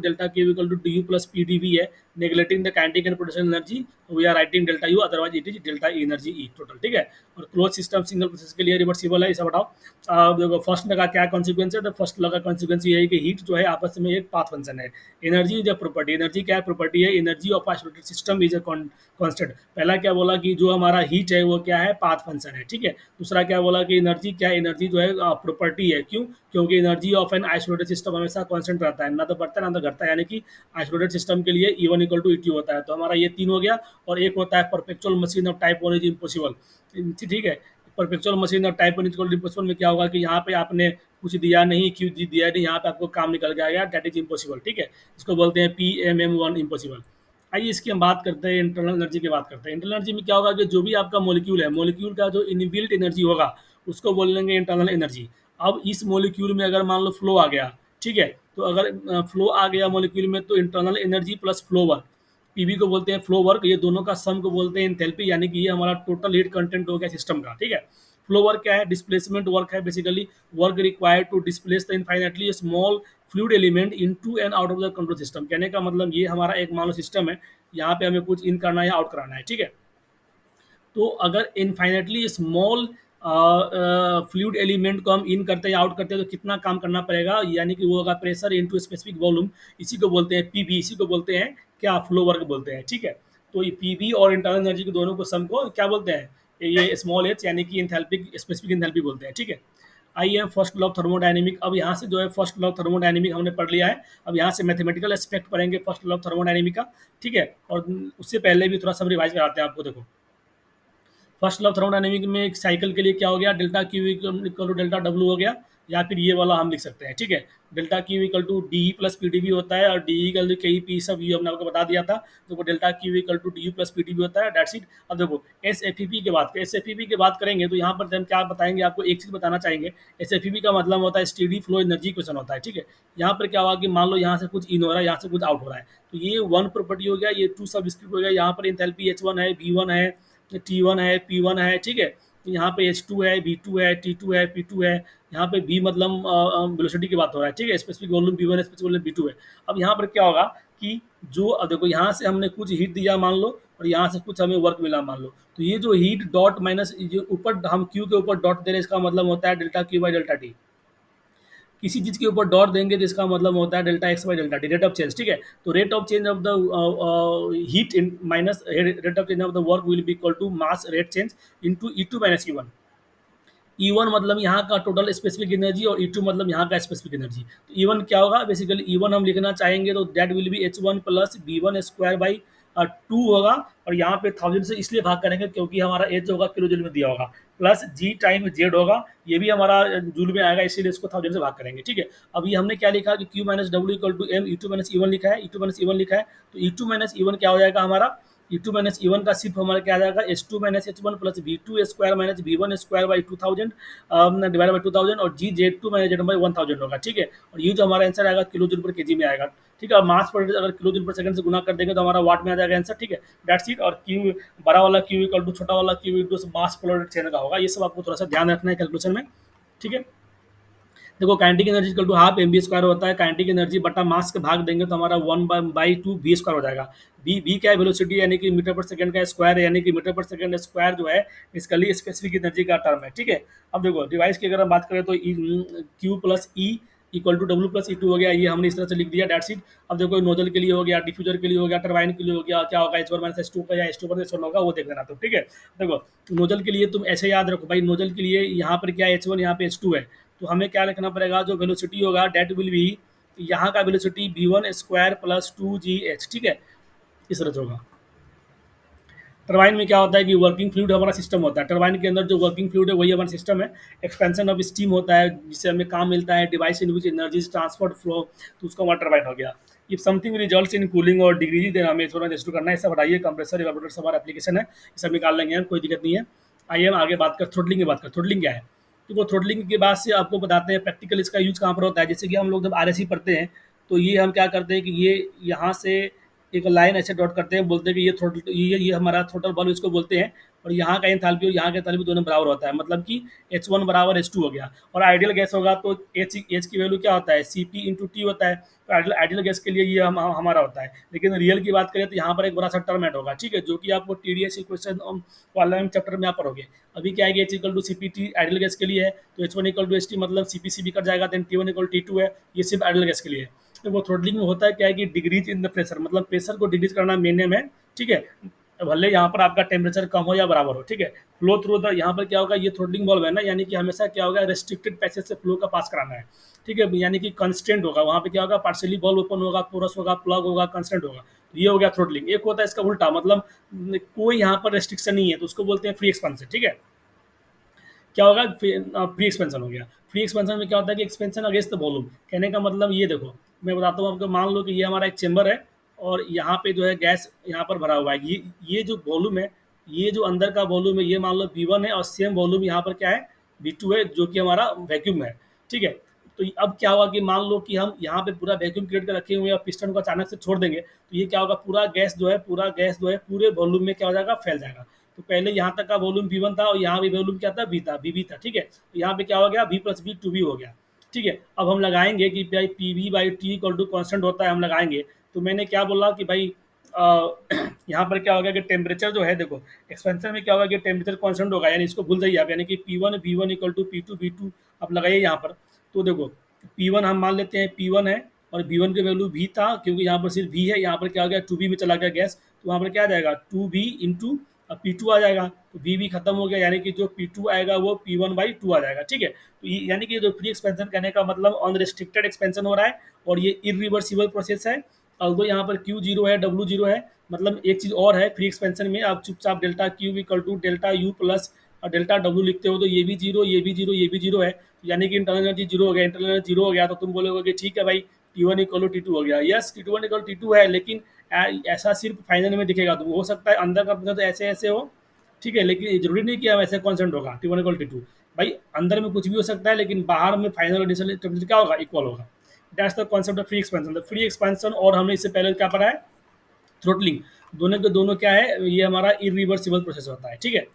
D U plus P D V है, neglecting the kinetic and potential energy, we are writing delta U, otherwise it is delta energy E total, ठीक है। और क्लोज सिस्टम सिंगल प्रोसेस के लिए reversible है, इसे बताओ। देखो फर्स्ट लगा क्या कॉन्सिक्वेंस है, तो फर्स्ट लगा कॉन्सिक्वेंस ये है कि हीट जो है आपस में एक पाथ फंक्शन है। Energy is a property, energy क्या प्रॉपर्टी है, energy of isolated system is a constant. पहला क्या बोला कि जो हमारा हीट है वो क्या है, पाथ फंक्शन है, ठीक है। दूसरा क्या बोला कि एनर्जी क्या, एनर्जी जो है प्रॉपर्टी है, क्यों, क्योंकि energy of an isolated system हमेशा कांस्टेंट रहता है, ना तो बढ़ता है ना तो घटता है, यानी कि आइसोलेटेड सिस्टम के लिए E one equal to E two होता है। तो हमारा ये तीन हो गया, और एक होता है perpetual machine of type one is impossible, ठीक है। परपेचुअल मशीन और टाइप वन इक्वल इम्पॉसिबल में क्या होगा कि यहाँ पे आपने कुछ दिया नहीं, क्यों दिया नहीं, यहाँ पे आपको काम निकल गया, दैट इज इम्पॉसिबल, ठीक है। इसको बोलते हैं P M M one impossible. आइए इसकी हम बात करते हैं, इंटरनल एनर्जी की बात करते हैं। इंटरनल एनर्जी में क्या होगा कि जो भी आपका मोलिक्यूल है, मोलिक्यूल का जो इनबिल्ट एनर्जी होगा उसको बोलेंगे इंटरनल एनर्जी। अब इस मोलिक्यूल में अगर मान लो फ्लो आ गया, ठीक है, तो अगर फ्लो आ गया मोलिक्यूल में, तो internal energy plus flow work, PV को बोलते हैं फ्लो वर्क, ये दोनों का सम को बोलते हैं एंथैल्पी, यानी कि ये हमारा टोटल हीट कंटेंट हो गया सिस्टम का, ठीक है। फ्लो वर्क क्या है, डिस्प्लेसमेंट वर्क है, basically work required to displace the infinitely small fluid element into and out of the control system. कहने का मतलब ये हमारा एक मान लो सिस्टम है, यहाँ पे हमें कुछ इन करना है या आउट कराना है, ठीक है। तो अगर इनफाइनेटली स्मॉल फ्लूइड एलिमेंट को हम इन करते हैं या आउट करते हैं तो कितना काम करना पड़ेगा, यानी कि वो होगा प्रेशर इनटू स्पेसिफिक वॉल्यूम, इसी को बोलते हैं पीवी, इसी को बोलते हैं क्या, फ्लो वर्क बोलते हैं, ठीक है। तो ये पीवी और इंटरनल एनर्जी के दोनों को सम को क्या बोलते हैं, ये स्मॉल एच, यानी कि इंथैल्पिक स्पेसिफिक इंथैल्पी बोलते हैं, ठीक है। I am first law thermodynamic. अब यहाँ से जो है फर्स्ट लॉ थर्मोडायनेमिक हमने पढ़ लिया है। अब यहाँ से मैथमेटिकल एस्पेक्ट पढ़ेंगे फर्स्ट लॉ थर्मोडायनेमिक का, ठीक है। और उससे पहले भी थोड़ा सब रिवाइज कराते हैं आपको। देखो फर्स्ट लॉ थर्मोडायनेमिक में एक साइकिल के लिए क्या हो गया, delta Q equal to delta W हो गया, या फिर ये वाला हम लिख सकते हैं, ठीक है। Delta Q equal to D plus P D भी होता है, और D equal to K P सब ये हमने आपको बता दिया था। तो delta Q equal to D plus P D भी होता है, डेट्स इट। अब देखो एस एफ ई पी की बात, एस एफ ई पी की बात करेंगे तो यहाँ पर हम क्या बताएंगे आपको, एक चीज़ बताना चाहेंगे। एस एफ ई पी का मतलब होता है स्टेडी फ्लो एनर्जी क्वेश्चन होता है, ठीक है। यहाँ पर क्या हुआ कि मान लो यहाँ से कुछ इन हो रहा है, यहाँ से कुछ आउट हो रहा है, तो ये वन प्रॉपर्टी हो गया, ये टू सब स्क्रिप्ट हो गया। यहाँ पर इंथैल्पी एच वन है, वी वन है, टी वन है, पी वन है, ठीक है। यहाँ पे एच टू है, बी टू है, टी टू है, पी टू है। यहाँ पे बी मतलब वेलोसिटी की बात हो रहा है, ठीक है। स्पेसिफिक वॉल्यूम बी वन है, स्पेसिफिक वॉल्यूम बी टू है। अब यहाँ पर क्या होगा कि जो अब देखो यहाँ से हमने कुछ हीट दिया मान लो, और यहाँ से कुछ हमें वर्क मिला मान लो, तो ये जो हीट डॉट माइनस जो ऊपर हम क्यू के ऊपर डॉट दे रहे हैं, इसका मतलब होता है delta Q by delta T. किसी चीज़ के ऊपर डॉट देंगे तो इसका मतलब होता है delta X by delta T, rate of change, ठीक है। तो rate of change of the heat in minus rate of change of the work will be equal to mass rate change into E two minus E one. E one मतलब यहाँ का total specific energy, और ई to मतलब यहाँ का specific energy. तो ई one क्या होगा, बेसिकली ई वन हम लिखना चाहेंगे तो that will be H one plus B one square by two होगा। और यहाँ पे थाउजेंड से इसलिए भाग करेंगे क्योंकि हमारा एच होगा किलो जूल में दिया होगा, प्लस जी टाइम जेड होगा, ये भी हमारा जूल में आएगा, इसीलिए इसको थाउजेंड से भाग करेंगे, ठीक है। अब ये हमने क्या लिखा कि Q minus W equal to M E two minus E one लिखा है, E two minus E one लिखा है। तो E two minus E one क्या हो जाएगा हमारा, E two minus E one का सिर्फ हमारा क्या आ जाएगा, H two minus H one plus B two square minus B one square by 2000 divide by 2000, और G Z two minus Z by 1000 होगा, ठीक है। और ये जो हमारा आंसर आएगा किलो जूल पर केजी में आएगा, ठीक है। और मास पर अगर किलो जूल पर सेकंड से गुना कर देंगे तो हमारा वाट में आ जाएगा आंसर, ठीक है। That's it. और क्यू बड़ा वाला क्यू इक्वल टू छोटा वाला क्यू इक्वल टू मास पर चेन का होगा। ये सब आपको थोड़ा सा ध्यान रखना है कैलकुलेशन में, ठीक है। देखो kinetic energy equal to half M B square होता है, काइनेटिक एनर्जी बटा मास के भाग देंगे तो हमारा one by two B square हो जाएगा। बी क्या है, वेलोसिटी यानी कि मीटर पर सेकंड का स्क्वायर, यानी कि मीटर पर सेकंड स्क्वायर जो है इसका स्पेसिफिक एनर्जी का टर्म है, ठीक है। अब देखो डिवाइस की अगर हम बात करें तो Q plus E equal to W plus E two हो गया, ये हमने इस तरह से लिख दिया, डेट्स इट। अब देखो नोजल के लिए हो गया, डिफ्यूजर के लिए हो गया, टरबाइन के लिए हो गया, क्या होगा H one minus H two का या एच टू पर एच वन होगा, वो देख लेना तो, ठीक है। देखो नोजल के लिए तुम ऐसे याद रखो भाई, नोजल के लिए यहाँ पर क्या एच वन, यहाँ पे एच टू है, तो हमें क्या लिखना पड़ेगा, जो वेलोसिटी होगा डेट विल बी, यहाँ का velocity B one square plus two G H, ठीक है, इस तरह से होगा। टरबाइन में क्या होता है कि वर्किंग फ्लूइड हमारा सिस्टम होता है, टरबाइन के अंदर जो वर्किंग फ्लूइड है वही हमारा सिस्टम है। एक्सपेंशन ऑफ स्टीम होता है जिससे हमें काम मिलता है, device in which energy transfer flow, तो उसका हमारा टरबाइन हो गया। If something results in cooling और डिग्री देन हमें थोड़ा रेस्ट करना है, सब हटाइए, कंप्रेसर इवेपोरेटर सब हमारा एप्लीकेशन है, ये सब निकाल लेंगे हम, कोई दिक्कत नहीं है। आइए हम आगे बात कर थ्रोटलिंग की बात कर, थ्रोटलिंग क्या है। तो वो थ्रोटलिंग के बाद से आपको बताते हैं प्रैक्टिकल इसका यूज कहाँ पर होता है। जैसे कि हम लोग जब आर पढ़ते हैं तो ये हम क्या करते हैं कि ये यहाँ से एक लाइन ऐसे डॉट करते हैं, बोलते हैं कि ये थ्रोटल, ये हमारा थ्रोटल बल्ब इसको बोलते हैं। और यहाँ का एंथैल्पी और यहाँ का एंथैल्पी दोनों बराबर होता है, मतलब कि एच वन बराबर एच टू हो गया। और आइडियल गैस होगा तो एच की वैल्यू क्या होता है, सी पी इंटू टी होता है। तो आइडियल गैस के लिए ये हमारा होता है। लेकिन रियल की बात करें तो यहाँ पर एक बड़ा सा टर्म ऐड होगा, ठीक है, जो कि आपको टी डी एस क्वेश्चन वाला चैप्टर में यहाँ पढ़ोगे। अभी क्या है, H equal to C P T ideal gas के लिए है, तो H one equal to H T मतलब सी पी सी भी कट जाएगा, then T one equal T two है, ये सिर्फ आइडियल गैस के लिए है। तो वो थ्रोटलिंग में होता है क्या है कि डिक्रीज इन द प्रेशर, मतलब प्रेशर को डिक्रीज करना मेन नेम है, ठीक है। भले यहाँ पर आपका टेम्परेचर कम हो या बराबर हो, ठीक है। फ्लो थ्रू द, यहाँ पर क्या होगा, ये थ्रोटलिंग वाल्व है ना, यानी कि हमेशा क्या होगा, रेस्ट्रिक्टेड पैसेज से फ्लो का पास कराना है, ठीक है। यानी कि कंस्टेंट होगा, वहाँ पे क्या होगा, पार्शियली बॉल ओपन होगा, पोरस होगा, प्लग होगा, कंस्टेंट होगा। तो ये हो गया थ्रोटलिंग। एक होता है इसका उल्टा, मतलब कोई यहाँ पर रेस्ट्रिक्शन नहीं है, तो उसको बोलते हैं फ्री एक्सपेंशन, ठीक है। क्या होगा, फ्री एक्सपेंशन हो गया। फ्री एक्सपेंशन में क्या होता है कि एक्सपेंशन अगेंस्ट द वॉल्यूम, कहने का मतलब ये देखो मैं बताता हूँ आपको। मान लो कि ये हमारा एक चेंबर है और यहाँ पे जो है गैस यहाँ पर भरा हुआ है, ये जो वॉल्यूम है, ये जो अंदर का वॉल्यूम है, ये मान लो V1 है, और सेम वॉल्यूम यहाँ पर क्या है, V2 है, जो कि हमारा वैक्यूम है, ठीक है। तो अब क्या होगा कि मान लो कि हम यहाँ पे पूरा वैक्यूम क्रिएट कर रखे हुए हैं और पिस्टन को अचानक से छोड़ देंगे, तो ये क्या होगा, पूरा गैस जो है पूरे वॉल्यूम में क्या हो जाएगा, फैल जाएगा। तो पहले यहाँ तक का वॉल्यूम V1 था और यहाँ भी वॉल्यूम क्या था, V था, ठीक है। तो यहाँ पे क्या हो गया, V प्लस V 2V हो गया, ठीक है। अब हम लगाएंगे कि भाई P V by T equal to constant होता है, हम लगाएंगे। तो मैंने क्या बोला कि भाई यहाँ पर क्या होगा कि टेम्परेचर जो है, देखो एक्सपेंशन में क्या होगा कि टेम्परेचर कॉन्स्टेंट होगा, यानी इसको भूल जाइए आप, यानी कि P1 इक्वल टू P2 आप लगाइए यहाँ पर। तो देखो P1 हम मान लेते हैं P1 है, और V1 की वैल्यू V था, क्योंकि यहाँ पर सिर्फ V है, यहाँ पर क्या हो गया 2V में चला गया गैस, तो वहाँ पर क्या आ जाएगा 2V इंटू P2 आ जाएगा, तो V भी खत्म हो गया, यानी कि जो P2 आएगा वो P1/2 आ जाएगा, ठीक है। तो यानी कि जो फ्री एक्सपेंशन कहने का मतलब अनरिस्ट्रिक्टेड एक्सपेंशन हो रहा है और ये इरिवर्सिबल प्रोसेस है। ऑल्दो यहाँ पर Q0 है, W0 है, मतलब एक चीज़ और है फ्री एक्सपेंशन में, आप चुपचाप delta Q equal to delta U plus delta W लिखते हो, तो ये भी जीरो, ये भी जीरो, ये भी जीरो है, यानी कि इंटरनल एनर्जी जीरो हो गया। इंटरनल एनर्जी जीरो हो गया तो तुम बोलोगे कि ठीक है भाई, T1 इक्वल टू T2 हो गया। यस, T1 इक्वल T2 है, लेकिन ऐसा सिर्फ फाइनल में दिखेगा, तो हो सकता है अंदर का मतलब ऐसे ऐसे हो, ठीक है, लेकिन ये जरूरी नहीं कि वैसे कॉन्सेंट होगा T1 इक्वल T2। भाई अंदर में कुछ भी हो सकता है, लेकिन बाहर में फाइनल इनिशियल टेम्परेचर क्या होगा, इक्वल होगा। That's the concept of free expansion. The free expansion, और हमने इससे पहले क्या पढ़ा है, थ्रोटलिंग, दोनों के दोनों क्या है, ये हमारा इरिवर्सिबल प्रोसेस होता है, ठीक है।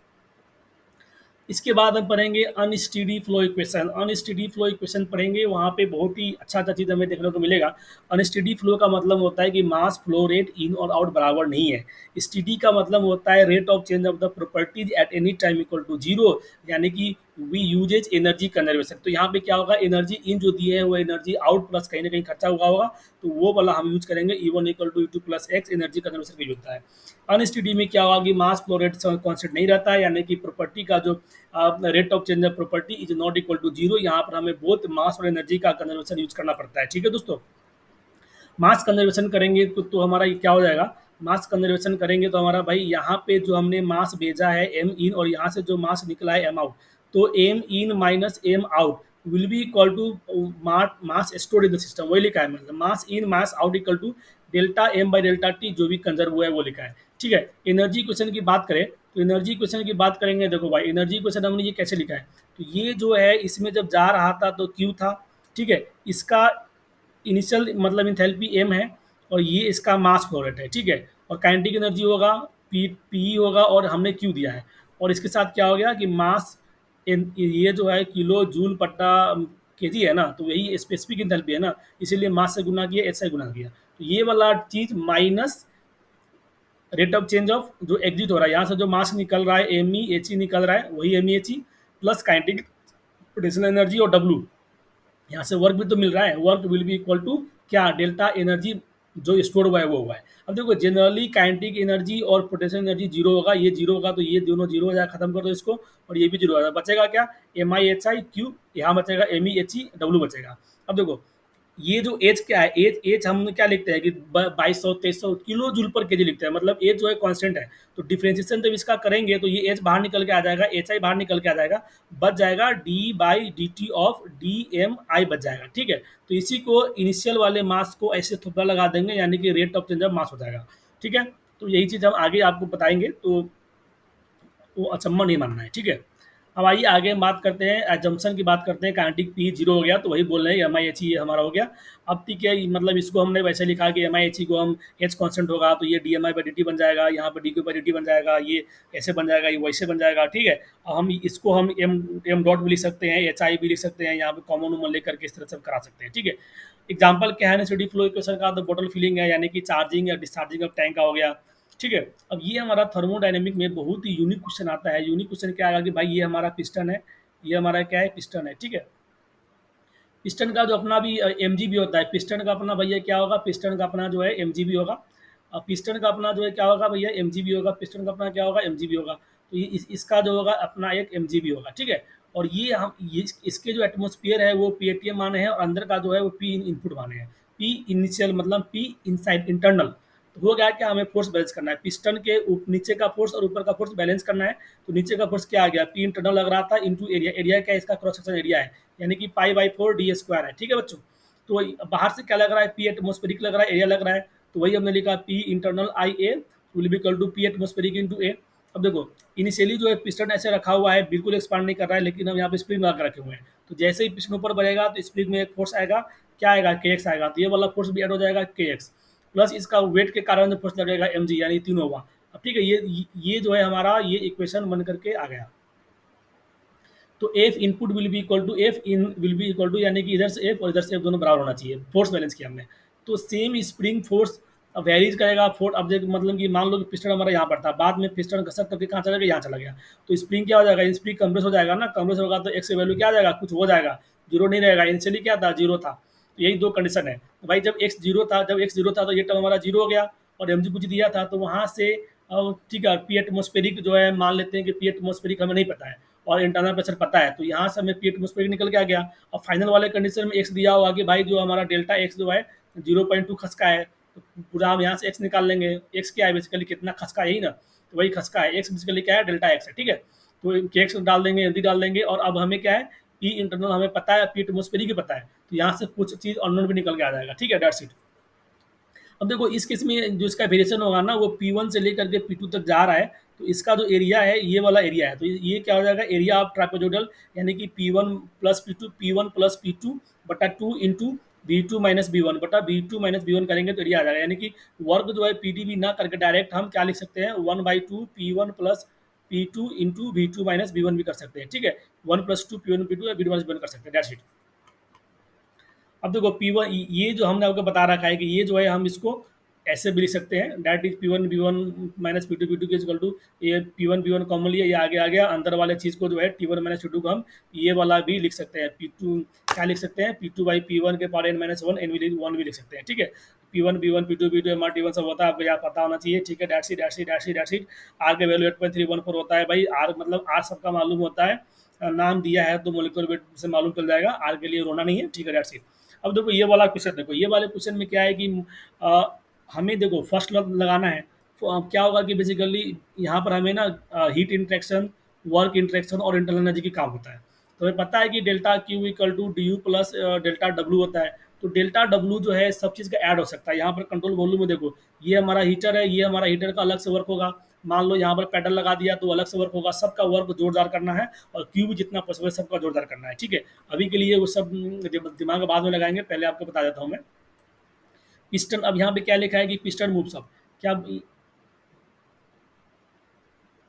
इसके बाद हम पढ़ेंगे unsteady flow equation. Unsteady flow equation पढ़ेंगे, वहाँ पे बहुत ही अच्छा अच्छा चीज़ हमें देखने को मिलेगा। अनस्टेडी फ्लो का मतलब होता है कि मास फ्लो रेट इन और आउट बराबर नहीं है। स्टेडी का मतलब होता है rate of change of the properties at any time equal to zero, यानी कि वी यूजेज एनर्जी कंजर्वेशन। तो यहाँ पे क्या होगा, एनर्जी इन जो दी है वो एनर्जी आउट प्लस कहीं ना कहीं खर्चा हुआ होगा, तो वो वाला हम यूज करेंगे। E1 equal to E2 plus X energy conservation का यूज होता है। अनस्टेडी में क्या होगा कि मास फ्लो रेट कॉन्स्टेंट नहीं रहता है, यानी कि प्रॉपर्टी का जो rate of change of property is not equal to zero. यहाँ पर हमें बोथ मास और एनर्जी का कंजर्वेशन यूज करना पड़ता है, ठीक है दोस्तों। मास कंजर्वेशन करेंगे तो हमारा ये क्या हो जाएगा, मास कंजर्वेशन करेंगे तो हमारा भाई यहाँ पे जो हमने मास भेजा है एम इन, और यहाँ से जो मास निकला है एम आउट, तो M in minus M out will be equal to mass stored in the system, वही लिखा है, मतलब mass in mass out equal to delta M by delta T, जो भी कंजर्व हुआ है वो लिखा है, ठीक है। एनर्जी क्वेश्चन की बात करें, तो एनर्जी क्वेश्चन की बात करेंगे, देखो भाई एनर्जी क्वेश्चन हमने ये कैसे लिखा है, तो ये जो है इसमें जब जा रहा था तो क्यू था, ठीक है, इसका इनिशियल मतलब इंथैल्पी एम है, और ये इसका मास फ्लो रेट है, ठीक है, और काइनेटिक एनर्जी होगा पी होगा, और हमने क्यू दिया है, और इसके साथ क्या हो गया कि मास ये जो है किलो जूल पट्टा केजी है ना, तो यही स्पेसिफिक इंथैल्पी है ना, इसीलिए मास से गुना किया, एच से गुना किया, तो ये वाला चीज minus rate of change of जो एग्जिट हो रहा है, यहाँ से जो मास निकल रहा है एम ई एच ई निकल रहा है, वही M E H E plus kinetic potential energy और डब्ल्यू, यहाँ से वर्क भी तो मिल रहा है, work will be equal to क्या, डेल्टा एनर्जी जो स्टोर हुआ है वो हुआ है। अब देखो जनरली काइनेटिक एनर्जी और पोटेंशियल एनर्जी जीरो होगा, ये जीरो होगा तो ये दोनों जीरो हो जाएगा, खत्म कर दो इसको, और ये भी जीरो हो जाएगा, बचेगा क्या, M I H I Q, यहाँ बचेगा M E H E W बचेगा। अब देखो ये जो एज क्या है, एज एज हम क्या लिखते हैं कि 2200 2300 किलो जूल पर केजी लिखते हैं, मतलब एज जो है कांस्टेंट है, तो डिफ्रेंशिएशन जब इसका करेंगे तो ये एज बाहर निकल के आ जाएगा, एच आई बाहर निकल के आ जाएगा, बच जाएगा D by D T of D M I बच जाएगा, ठीक है। तो इसी को इनिशियल वाले मास को ऐसे थोड़ा लगा देंगे, यानी कि rate of change of mass हो जाएगा, ठीक है। तो यही चीज़ हम आगे आपको बताएंगे, तो वो अचंभा नहीं मानना है, ठीक है। अब आइए आगे हम बात करते हैं, एजम्पशन की बात करते हैं, काइनेटिक पी जीरो हो गया तो वही बोल रहे हैं एम आई एच ई हमारा हो गया। अब ठीक है, मतलब इसको हमने वैसे लिखा कि एम आई एच ई को हम एच कॉन्स्टेंट होगा तो ये D M I by D T बन जाएगा, यहाँ पर D Q by D T बन जाएगा, ये ऐसे बन जाएगा, ये वैसे बन जाएगा, ठीक है। अब हम इसको हम एम एम डॉट भी लिख सकते हैं, एच आई भी लिख सकते हैं, यहाँ पे कॉमन उमन लेकर के इस तरह से करा सकते हैं, ठीक है। एग्जाम्पल क्या है ना, स्टेडी फ्लो इक्वेशन का, तो बोतल फिलिंग है, यानी कि चार्जिंग या डिस्चार्जिंग ऑफ टैंक का हो गया, ठीक है। अब ये हमारा थर्मोडायनेमिक में बहुत ही यूनिक क्वेश्चन आता है। यूनिक क्वेश्चन क्या आएगा कि भाई ये हमारा पिस्टन है, ये हमारा क्या है, पिस्टन है, ठीक है। पिस्टन का जो अपना भी एम जी भी होता है, पिस्टन का अपना भैया क्या होगा, पिस्टन का अपना जो है एम जी भी होगा, पिस्टन का अपना जो है क्या होगा भैया, एम जी भी होगा, पिस्टन का अपना क्या होगा, एम जी भी होगा, तो ये इसका जो होगा अपना एक एम जी भी होगा, ठीक है। और ये हम ये इसके जो एटमोस्फियर है वो पी ए टी एम माने हैं, और अंदर का जो है वो पी इनपुट माने हैं, पी इनिशियल मतलब पी इनसाइड इंटरनल। तो हो गया क्या, हमें फोर्स बैलेंस करना है, पिस्टन के नीचे का फोर्स और ऊपर का फोर्स बैलेंस करना है। तो नीचे का फोर्स क्या आ गया, पी इंटरनल लग रहा था इंटू एरिया, एरिया क्या है, इसका क्रॉस सेक्शन एरिया है, यानी कि pi by four D square है, ठीक है बच्चों। तो बाहर से क्या लग रहा है, पी एटमोस्फेरिक लग रहा है, एरिया लग रहा है, तो वही हमने लिखा P internal I A will be equal to P atmospheric into A. अब देखो इनिशियली जो है पिस्टन ऐसे रखा हुआ है, बिल्कुल एक्सपांड नहीं कर रहा है, लेकिन हम यहाँ पे स्प्रिंग लगा के रखे हुए हैं, तो जैसे ही पिस्टन ऊपर बढ़ेगा तो स्प्रिंग में एक फोर्स आएगा, क्या आएगा, के एक्स आएगा, तो ये वाला फोर्स भी ऐड हो जाएगा के एक्स, प्लस इसका वेट के कारण जो फोर्स लगेगा एम जी, यानी तीनों हुआ। अब ठीक है, ये जो है हमारा ये इक्वेशन बन करके आ गया। तो F input will be equal to F in will be equal to, यानी कि इधर से एफ और इधर से एफ दोनों बराबर होना चाहिए, फोर्स बैलेंस किया हमने। तो सेम स्प्रिंग फोर्स वेरीज करेगा फोर्स, अब देख मतलब कि मान लो कि पिस्टन हमारा यहाँ पर था, बाद में पिस्टन घसक करके कहाँ चला गया, यहाँ चला गया, तो स्प्रिंग क्या हो जाएगा, स्प्रिंग कंप्रेस हो जाएगा ना, कंप्रेस होगा तो एक्स की वैल्यू क्या आ जाएगा, कुछ हो जाएगा, जीरो नहीं रहेगा, इनिशियली क्या था, जीरो था। तो यही दो कंडीशन है, तो भाई जब एक्स जीरो था, जब एक्स जीरो था तो ये टर्म हमारा जीरो हो गया, और एम जी कुछ दिया था, तो वहाँ से ठीक है, पी एटमोस्फेरिक जो है मान लेते हैं कि पी एटमोस्फेरिक हमें नहीं पता है और इंटरनल प्रेशर पता है, तो यहाँ से हमें पी एटमोस्फेरिक निकल के आ गया। अब फाइनल वाले कंडीशन में एक्स दिया हुआ कि भाई जो हमारा डेल्टा एक्स जो है 0.2 खसका है, तो पूरा हम यहाँ से एक्स निकाल लेंगे। एक्स क्या है बेसिकली, कितना खसका है, यही ना, तो वही खसका है। एक्स बेसिकली क्या है, डेल्टा एक्स है, ठीक है। तो एक्स डाल देंगे, यदि डाल देंगे, और अब हमें क्या है, पी इंटरनल हमें पता है, पी एटमोस्फेरिक ही पता है, तो यहाँ से कुछ चीज़ अननोन भी निकल के आ जाएगा, ठीक है, डेट्स इट। अब देखो इस केस में जो इसका वेरिएशन होगा ना, वो P1 से लेकर के P2 तक जा रहा है, तो इसका जो एरिया है ये वाला एरिया है, तो ये क्या हो जाएगा, एरिया ऑफ ट्रापेजोइडल, यानी कि P1 plus P2, P1 plus P2 बटा 2 इंटू V2 माइनस B1 बटा V2 माइनस B1 करेंगे तो एरिया आ जाएगा, यानी कि वर्क जो है PDB ना करके डायरेक्ट हम क्या लिख सकते हैं, 1/2 P1 plus P2 into V2 minus B1 भी कर सकते हैं, ठीक है। 1+2 P1 P2 या V2 माइनस B1 कर सकते हैं, दैट्स इट। अब देखो P1 ये जो हमने आपको बता रखा है कि ये जो है हम इसको ऐसे भी लिख सकते हैं, that is P1 B1 minus P2 B2 के इक्वल टू, ये P1 B1 कॉमन लिया, ये आगे आ गया, अंदर वाले चीज़ को जो है T1 माइनस T2 को हम ये वाला भी लिख सकते हैं, P2 क्या लिख सकते हैं, P2 बाई P1 के पावर n-1 n भी 1 भी लिख सकते हैं, ठीक है। P1 B1 P2 B2 MR T1 सब होता है, आपको यहाँ पता होना चाहिए, ठीक है, that's it that's it that's it that's it. R के वैल्यू 8.314 होता है भाई, आर मतलब आर सबका मालूम होता है, नाम दिया है तो मोलिकुलर वेट से मालूम चल जाएगा, आर के लिए रोना नहीं है, ठीक है, डेट्स इट। अब देखो ये वाला क्वेश्चन, देखो ये वाले क्वेश्चन में क्या है कि अ, हमें देखो फर्स्ट लगाना है, तो अब क्या होगा कि बेसिकली यहाँ पर हमें ना हीट इंट्रैक्शन, वर्क इंट्रैक्शन और इंटरनल एनर्जी की काम होता है। तो हमें पता है कि delta Q equal to D U plus delta W होता है, तो डेल्टा डब्ल्यू जो है सब चीज़ का ऐड हो सकता है। यहाँ पर कंट्रोल वॉल्यूम में देखो, ये हमारा हीटर है, ये हमारा हीटर का अलग से वर्क होगा, मान लो यहाँ पर पैडल लगा दिया तो अलग से वर्क होगा, सबका वर्क जोरदार करना है, और क्यूब जितना पॉसिबल सबका जोरदार करना है, ठीक है। अभी के लिए वो सब दिमाग बाद में लगाएंगे, पहले आपको बता देता हूँ मैं। पिस्टन, अब यहाँ पे क्या लिखा है कि पिस्टन मूव्स अप, क्या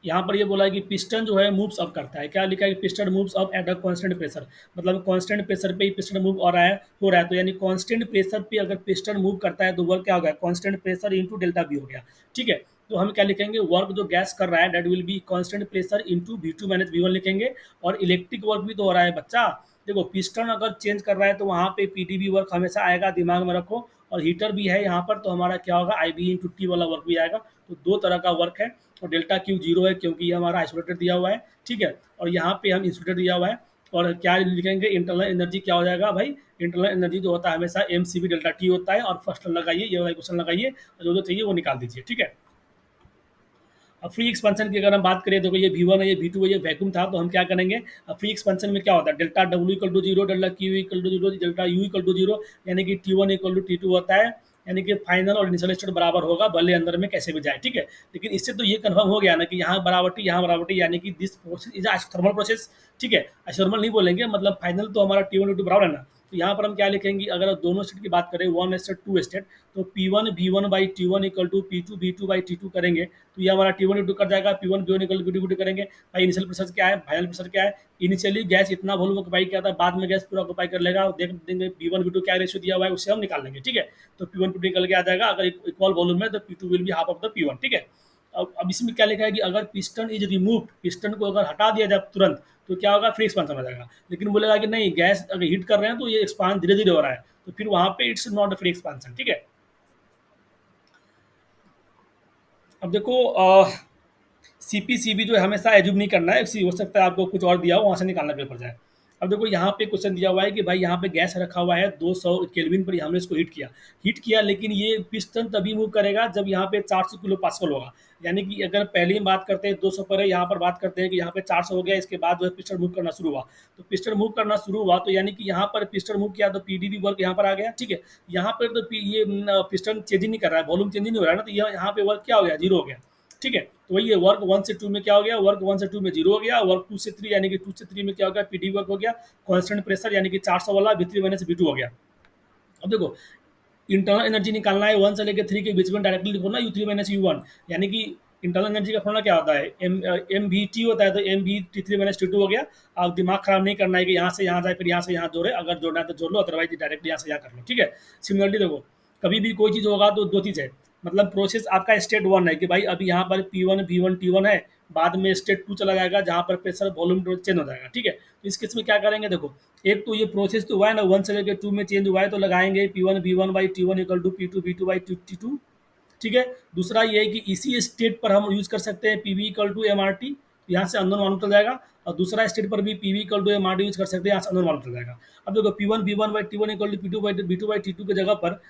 यहाँ पर ये बोला है कि पिस्टन जो है मूव्स अप करता है, क्या लिखा है कि piston moves up at a constant pressure, मतलब कांस्टेंट प्रेशर पे ही पिस्टन मूव हो रहा है, तो यानी कांस्टेंट प्रेशर पे अगर पिस्टन मूव करता है तो वर्क क्या हो गया, constant pressure into delta B हो गया, ठीक है। तो हम क्या लिखेंगे, वर्क जो गैस कर रहा है that will be constant pressure into V2 minus V1 लिखेंगे। और इलेक्ट्रिक वर्क भी तो हो रहा है बच्चा, देखो पिस्टन अगर चेंज कर रहा है तो वहाँ पे पीडीबी वर्क हमेशा आएगा, दिमाग में रखो, और हीटर भी है यहाँ पर, तो हमारा क्या होगा, आई इंटू टी वाला वर्क भी आएगा, तो दो तरह का वर्क है। और डेल्टा क्यू जीरो है क्योंकि ये हमारा आइसोलेटेड दिया हुआ है, ठीक है। और यहाँ पे हम इंसुलेटेड दिया हुआ है, और क्या लिखेंगे, इंटरनल एनर्जी क्या हो जाएगा भाई, इंटरनल एनर्जी जो होता है हमेशा एम सी बी डेल्टा टी होता है, और फर्स्ट लगाइए, ये वाला क्वेश्चन लगाइए, और जो जो चाहिए वो निकाल दीजिए, ठीक है। अब फ्री एक्सपेंशन की अगर हम बात करें, देखो ये V1 है, ये V2 है, ये वैक्यूम था, तो हम क्या करेंगे, अब फ्री एक्सपेंशन में क्या होता है, delta W equal to zero, delta Q equal to zero, delta U equal to zero, यानी कि T1 इक्वल टू T2 होता है, यानी कि फाइनल और इनिशियल स्टेट बराबर होगा, भले अंदर में कैसे भी जाए, ठीक है। लेकिन इससे तो ये कंफर्म हो गया ना कि यहाँ बराबरटी, यानी कि this process is isothermal process, ठीक है। आइसोथर्मल नहीं बोलेंगे, मतलब फाइनल तो हमारा T1 T2 बराबर है ना, तो यहाँ पर हम क्या लिखेंगे, अगर दोनों स्टेट की बात करें, वन स्टेट टू स्टेट, तो P1 V1 by T1 equal to P2 V2 by T2 करेंगे, तो ये हमारा T1 T2 कट जाएगा, P1 V1 equal to P2 V2 करेंगे। भाई इनिशियल प्रेशर क्या है, फाइनल प्रेशर क्या है, इनिशियली गैस इतना वॉल्यूम ऑक्यूपाई किया था, बाद में गैस पूरा ऑक्यूपाई कर लेगा, देख देंगे P1 V2 क्या रेशियो दिया हुआ है, उससे हम निकाल लेंगे, ठीक है। तो P1 P2 निकल के आ जाएगा, अगर इक्वल वॉल्यूम है तो P2 will be half of the P1, ठीक है। अब इसमें क्या लिखा है कि अगर पिस्टन इज रिमूव्ड, पिस्टन को अगर हटा दिया जाए तुरंत, तो क्या होगा, फ्री एक्सपांसन हो जाएगा। लेकिन बोलेगा कि नहीं, गैस अगर हीट कर रहे हैं तो ये एक्सपांड धीरे धीरे हो रहा है, तो फिर वहां पे it's not a free expansion, ठीक है। अब देखो सीपीसीबी जो है हमेशा एज्यूम नहीं करना है, हो सकता है आपको कुछ और दिया हो, वहाँ से निकालना पेपर जाए। अब देखो यहाँ पे क्वेश्चन दिया हुआ है कि भाई यहाँ पे गैस रखा हुआ है 200 केल्विन पर, हमने इसको हीट किया, लेकिन ये पिस्टन तभी मूव करेगा जब यहाँ पे 400 किलो पास्कल होगा। यानी कि अगर पहले ही बात करते हैं 200 पर है, यहाँ पर बात करते हैं कि यहाँ पे 400 हो गया, इसके बाद जो है पिस्टन मूव करना शुरू हुआ, तो पिस्टन मूव करना शुरू हुआ, तो यानी कि यहाँ पर पिस्टन मूव किया तो पीडीबी वर्क यहाँ पर आ गया, ठीक है। यहाँ पर तो ये पिस्टन चेंज ही नहीं कर रहा है, वॉल्यूम चेंज ही नहीं हो रहा है ना, तो यहाँ पे वर्क क्या हो गया, जीरो हो गया, ठीक है। तो वही है, वर्क 1 से 2 में क्या हो गया, वर्क 1 से 2 में जीरो हो गया, वर्क 2 से 3 यानी कि 2 से 3 में क्या हो गया, पीडी वर्क हो गया, कांस्टेंट प्रेशर यानी कि 400 वाला V3 माइनस V2 हो गया। अब देखो इंटरनल एनर्जी निकालना है 1 से लेकर 3 के बीच में, डायरेक्टली लिखो ना U3 - U1, यानी कि इंटरनल एनर्जी का फॉर्मूला क्या होता है, एम वी टी होता है, तो MV T3 - T2 हो गया। आप दिमाग खराब नहीं करना है कि यहाँ से यहाँ जाए फिर यहाँ से यहाँ जोड़े, अगर जोड़ना है तो जोड़ लो, अदरवाइज डायरेक्ट यहाँ से यहाँ कर लो, ठीक है। सिमिलरली देखो, कभी भी कोई चीज़ होगा तो दो चीज़ है, मतलब प्रोसेस आपका स्टेट वन है कि भाई अभी यहाँ पर P1 V1 T1 है, बाद में स्टेट टू चला जाएगा जहाँ पर प्रेशर वॉल्यूम चेंज हो जाएगा, ठीक है। तो इस केस में क्या करेंगे, देखो एक तो ये प्रोसेस तो हुआ है ना, 1 से लेकर 2 में चेंज हुआ है, तो लगाएंगे P1 V1 by T1 equal to P2 V2 by T2, ठीक है। दूसरा ये है कि इसी स्टेट पर हम यूज़ कर सकते हैं P V equal to M R T, यहाँ से अननोन मालूम चल जाएगा। और दूसरा स्टेट पर भी P V equal to M R T use कर सकते हैं, यहाँ से अननोन मालूम चल जाएगा। अब देखो P one B one by T one equal to P two by B two by T two की जगह पर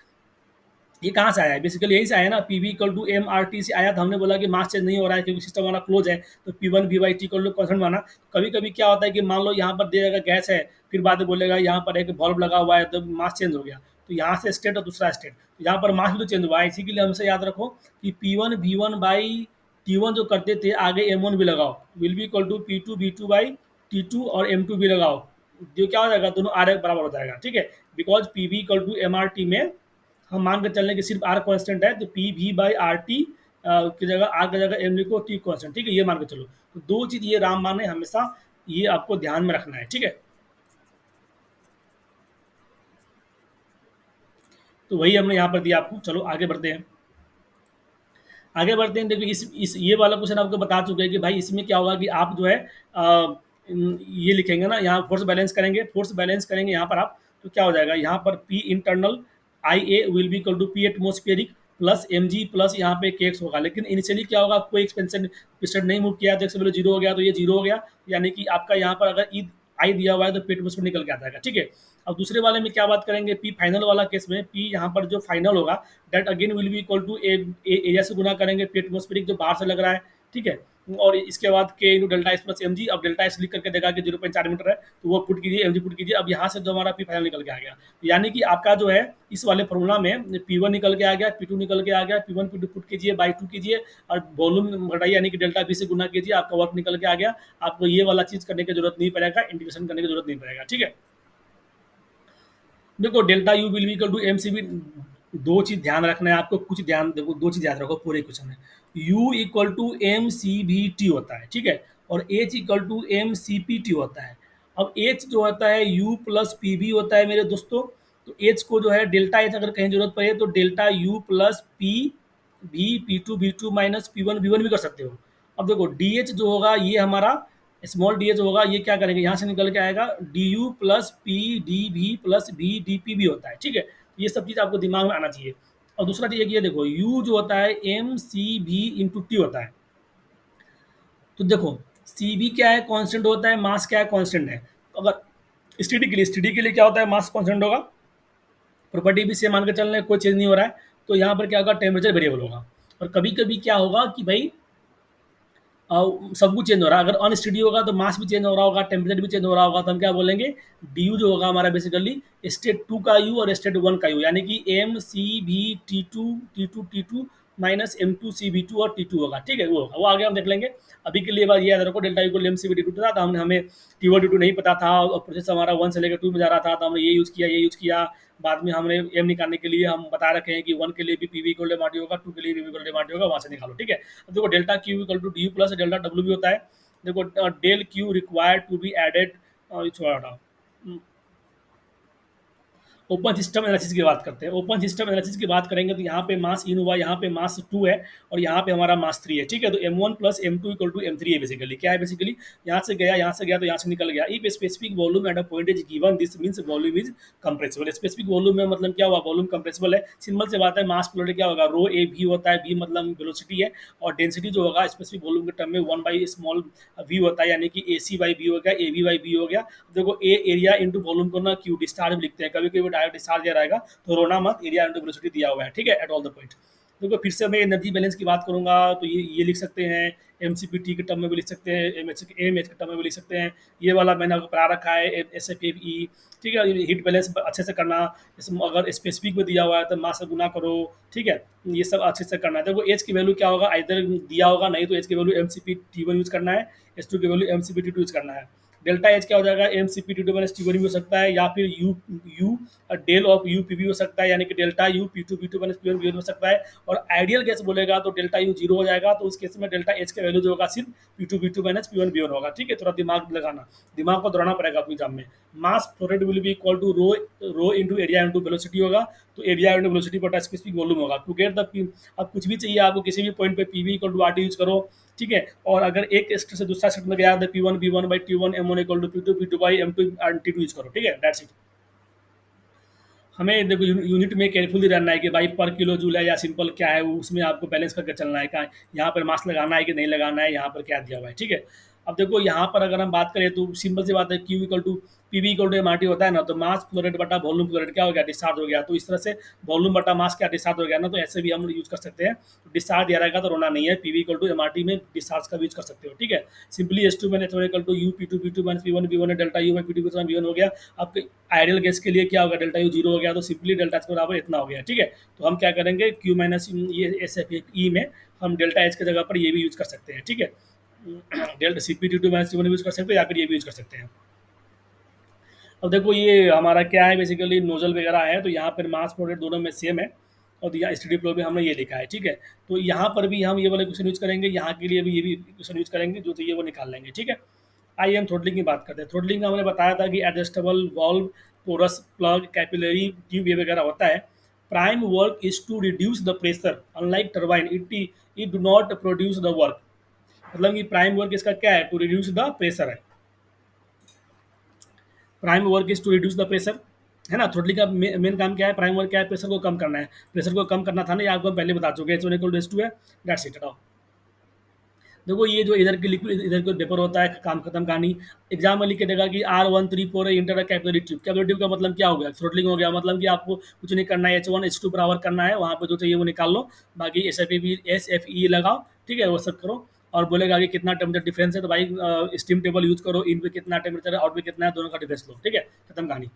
ये कहाँ से आया है? बेसिकली यहीं से आया ना, P V equal to M R T से आया था। हमने बोला कि मास चेंज नहीं हो रहा है क्योंकि सिस्टम हमारा क्लोज है, तो P one V by T equal to constant माना। कभी कभी क्या होता है कि मान लो यहाँ पर दे देगा गैस है, फिर बाद में बोलेगा यहाँ पर एक बल्ब लगा हुआ है तो मास चेंज हो गया, तो यहाँ से स्टेट और दूसरा स्टेट, तो यहाँ पर मास भी तो चेंज हुआ है। इसी के लिए हमसे याद रखो कि P one we one by T one जो करते थे, आगे एम वन भी लगाओ, will be equal to P two V two by T two और एम टू भी लगाओ, जो क्या हो जाएगा, दोनों आर बराबर हो जाएगा। ठीक है, because P V equal to M R T में हम मान के चलने की सिर्फ आर कांस्टेंट है, तो P V by R T की जगह आर की जगह एम लिखो, टी कांस्टेंट। ठीक है, ये मान के चलो। तो दो चीज ये राम मान है, हमेशा ये आपको ध्यान में रखना है। ठीक है, तो वही हमने यहाँ पर दिया आपको। चलो आगे बढ़ते हैं। आगे बढ़ते हैं। देखिए इस ये वाला क्वेश्चन आपको बता चुके हैं कि भाई इसमें क्या होगा कि आप जो है ये लिखेंगे ना, यहाँ फोर्स बैलेंस करेंगे, फोर्स बैलेंस करेंगे यहाँ पर आप, तो क्या हो जाएगा यहाँ पर P internal I A will be equal to P atmospheric plus M G plus यहाँ पे के एक्स होगा। लेकिन इनिशियली क्या होगा, कोई एक्सपेंशन पिस्टन नहीं मूव किया तो एक्स वैल्यू जीरो हो गया, तो ये जीरो हो गया। यानी कि आपका यहाँ पर अगर ई आई दिया हुआ है तो पी एटमोस्फेयर निकल के आ जाएगा। ठीक है, अब दूसरे वाले में क्या बात करेंगे, पी फाइनल वाला केस में पी यहाँ पर जो फाइनल होगा that again will be equal to area से गुना करेंगे पी एटमोस्फेरिक जो बाहर से लग रहा है। ठीक है, और इसके बाद के into delta S plus M G. अब डेल्टा एस लिख करके देखा कि 0.4 मीटर है, तो वो पुट कीजिए, एम जी पुट कीजिए। अब यहाँ से जो हमारा पी फाइनल निकल के आ गया, यानी कि आपका जो है इस वाले फॉर्मूला में पी वन निकल के आ गया, पी टू निकल के आ गया, P one P two put कीजिए बाई टू कीजिए और वॉल्यूम घटाइए, यानी कि डेल्टा बी से गुना कीजिए, आपका वर्क निकल के आ गया। आपको ये वाला चीज़ करने की जरूरत नहीं पड़ेगा, इंटीग्रेशन करने की जरूरत नहीं पड़ेगा। ठीक है, देखो delta U will be equal to M C V. दो चीज ध्यान रखना है आपको, कुछ ध्यान देखो, दो चीज याद रखो पूरे क्वेश्चन में। U equal to M C B T होता है, ठीक है, और H equal to M C P T होता है। अब एच जो होता है यू प्लस पी बी होता है मेरे दोस्तों। तो एच को जो है डेल्टा एच अगर कहीं जरूरत पड़े तो delta U plus P V two minus P one भी कर सकते हो। अब देखो डी एच जो होगा ये हमारा स्मॉल डी एच होगा, ये क्या करेंगे, यहाँ से निकल के आएगा D U plus P D V plus B D P भी होता है। ठीक है, ये सब चीज़ आपको दिमाग में आना चाहिए। और दूसरा चीज़ ये देखो यू जो होता है एम सी भी इंटू टी होता है। तो देखो सी बी क्या है, कांस्टेंट होता है, मास क्या है, कांस्टेंट है। तो अगर स्टडी के लिए क्या होता है, मास कांस्टेंट होगा, प्रॉपर्टी भी सेम मान के चल रहे हैं, कोई चेंज नहीं हो रहा है। तो यहाँ पर क्या होगा, टेम्परेचर वेरिएबल होगा। और कभी कभी क्या होगा कि भाई सब कुछ चेंज हो रहा है, अगर अनस्टडी होगा तो मास भी चेंज हो रहा होगा, टेम्परेचर भी चेंज हो रहा होगा, तो हम क्या बोलेंगे, डी यू जो होगा हमारा बेसिकली स्टेट टू का यू और स्टेट वन का यू, यानी कि M C V T two minus M two C B two और टी टू होगा। ठीक है, वो होगा, वो आगे हम देख लेंगे। अभी के लिए बात ये याद रखो, डेल्टा यू को M C B T two था, तो हमने हमें टी वन टी टू नहीं पता था और प्रोसेस हमारा वन से लेकर टू में जा रहा था, तो हमने ये यूज़ किया। बाद में हमने एम निकालने के लिए हम बता रखे हैं कि वन के लिए भी P V equal to M R T होगा, टू के लिए भी equal to M R T होगा, वहाँ से निकालो। ठीक है, अब देखो delta Q equal to D U plus delta W भी होता है। देखो del Q required to be added, छोड़ा हटाओ। ओपन सिस्टम एनालिसिस की बात करते हैं। ओपन सिस्टम एनालिसिस की बात करेंगे तो यहाँ पे मास इन हुआ, यहाँ पे मास टू है और यहाँ पे हमारा मास थ्री है। ठीक है, तो M one plus M two equal to M three है। बेसिकली क्या है, बेसिकली यहाँ से गया, यहाँ से गया तो यहाँ से निकल गया। If specific volume at a point is given, this means volume is compressible. Specific volume में मतलब क्या हुआ, वॉल्यूम कंप्रेसिबल है। सिंपल से बात है, मास फ्लो क्या होगा, रो ए भी होता है, भी मतलब वेलोसिटी है, और डेंसिटी जो होगा स्पेसिफिक वॉल्यूम के टर्म में वन बाई स्मॉल वी होता है, यानी कि ए सी बाई बी हो गया, ए बी बाई बी हो गया। देखो ए एरिया इंटू वॉल्यूम को ना क्यू डिस्चार्ज लिखते हैं, कभी कभी डायरेक्ट डिस्चार्ज दिया रहेगा, तो रोना मत, एरिया इंटू वेलोसिटी दिया हुआ है। ठीक है, एट ऑल द पॉइंट। देखो फिर से मैं एनर्जी बैलेंस की बात करूंगा तो ये लिख सकते हैं, एम सी पी टी के टर्म में भी लिख सकते हैं, एम एच के टर्म में भी लिख सकते हैं। ये वाला मैंने आपको पढ़ा रखा है, एस एफ ई। ठीक है, हीट बैलेंस अच्छे से करना, अगर स्पेसिफिक में दिया हुआ है तो मास से गुना करो। ठीक है, ये सब अच्छे से करना है। देखो एच की वैल्यू क्या होगा, इधर दिया होगा, नहीं तो एच की value M C P T one use करना है, एच टू की value M C P T two use करना है। डेल्टा एच क्या हो जाएगा, M C P T two minus T one भी हो सकता है, या फिर U U del of U P भी हो सकता है, यानी कि delta U P two minus P one भी हो सकता है। और आइडियल केस बोलेगा तो डेल्टा यू जीरो हो जाएगा, तो उस केस में डेल्टा एच का वैल्यू जो होगा सिर्फ P two minus P one होगा। ठीक है, थोड़ा दिमाग लगाना, दिमाग को दौड़ाना पड़ेगा अपनी एग्जाम में। Mass flow rate will be equal to rho into area into velocity होगा, तो एरिया इंटू वेलोसिटी बटा स्पेसिफिक वॉल्यूम होगा टू गेट द पी। अब कुछ भी चाहिए आपको, किसी भी पॉइंट पे P V equal to R T use करो। ठीक है, और अगर एक स्टेट से दूसरा स्टेट में गया तो P one B one by T one M one equal to P two by M two T two use करो। ठीक है, दैट्स इट। हमें देखो यूनिट में केयरफुली रहना है कि भाई पर किलो जूल है या सिंपल क्या है, वो उसमें आपको बैलेंस करके चलना है, कहाँ यहाँ पर मास लगाना है कि नहीं लगाना है, यहाँ पर क्या दिया हुआ है, ठीक है। अब देखो यहाँ पर अगर हम बात करें तो सिंपल सी बात है, Q equal to P V equal to M R T होता है ना, तो मास फ्लो रेट बटा वॉल्यूम फ्लो रेट क्या हो गया, डिस्चार्ज हो गया। तो इस तरह से वॉल्यूम बटा मास क्या डिस्चार्ज हो गया ना, तो ऐसे भी हम यूज कर सकते हैं। डिस्चार्ज दिया रहेगा तो रोना नहीं है, P V equal to M R T में डिस्चार्ज का यूज कर सकते हो, ठीक है। सिंपली एस टू मैंने equal to U P two minus P one delta U में पी टू वी वन हो गया। आपके आइडियल गैस के लिए क्या होगा, डेल्टा यू जीरो हो गया, तो सिंपली डेल्टा एच के बराबर इतना हो गया, ठीक है। तो हम क्या करेंगे, क्यू माइनस ये एस एफ ई में हम डेल्टा एच की जगह पर ये भी यूज कर सकते हैं, ठीक है। Delta C P T two minus T one use कर सकते हैं, या फिर ये भी यूज कर सकते हैं। अब देखो ये हमारा क्या है, बेसिकली नोजल वगैरह है, तो यहाँ पर मास फ्लो रेट दोनों में सेम है, और यहाँ स्टडी फ्लो में हमने ये लिखा है, ठीक है। तो यहाँ पर भी हम ये वाले क्वेश्चन यूज करेंगे, यहाँ के लिए भी ये भी क्वेश्चन यूज करेंगे, जो चाहिए वो निकाल लेंगे, ठीक है। आइए हम थ्रोटलिंग की बात करते हैं। थ्रोटलिंग में हमने बताया था कि adjustable valve, porous plug, capillary tube ये वगैरह होता है। Prime work is to reduce the pressure, unlike turbine it do not produce the work. मतलब कि प्राइम वर्क इसका क्या है, टू रिड्यूस द प्रेशर है। Prime work is to reduce the pressure, है ना। थ्रोटलिंग का मेन काम क्या है, प्राइम वर्क क्या है, प्रेशर को कम करना है। प्रेशर को कम करना था ना, ये आपको हम पहले बता चुके हैं, H one equal to H two है, दैट्स इट। देखो ये जो इधर की लिक्विड इधर का पेपर होता है, काम खत्म कहानी। एग्जाम में लिख के देगा कि R one three four inter capillary tube. Capillary tube का मतलब क्या हो गया, थ्रोटलिंग हो गया। मतलब कि आपको कुछ नहीं करना है, एच वन एच टू बराबर करना है, वहाँ पे जो चाहिए वो निकाल लो। बाकी एस एफ ई लगाओ, ठीक है, वो सब करो। और बोलेगा कि कितना टेम्परेचर डिफरेंस है, तो भाई स्टीम टेबल यूज करो, इन पे कितना टेम्परेचर है, आउट पे कितना है, दोनों का डिफरेंस लो, ठीक है, खत्म कहानी।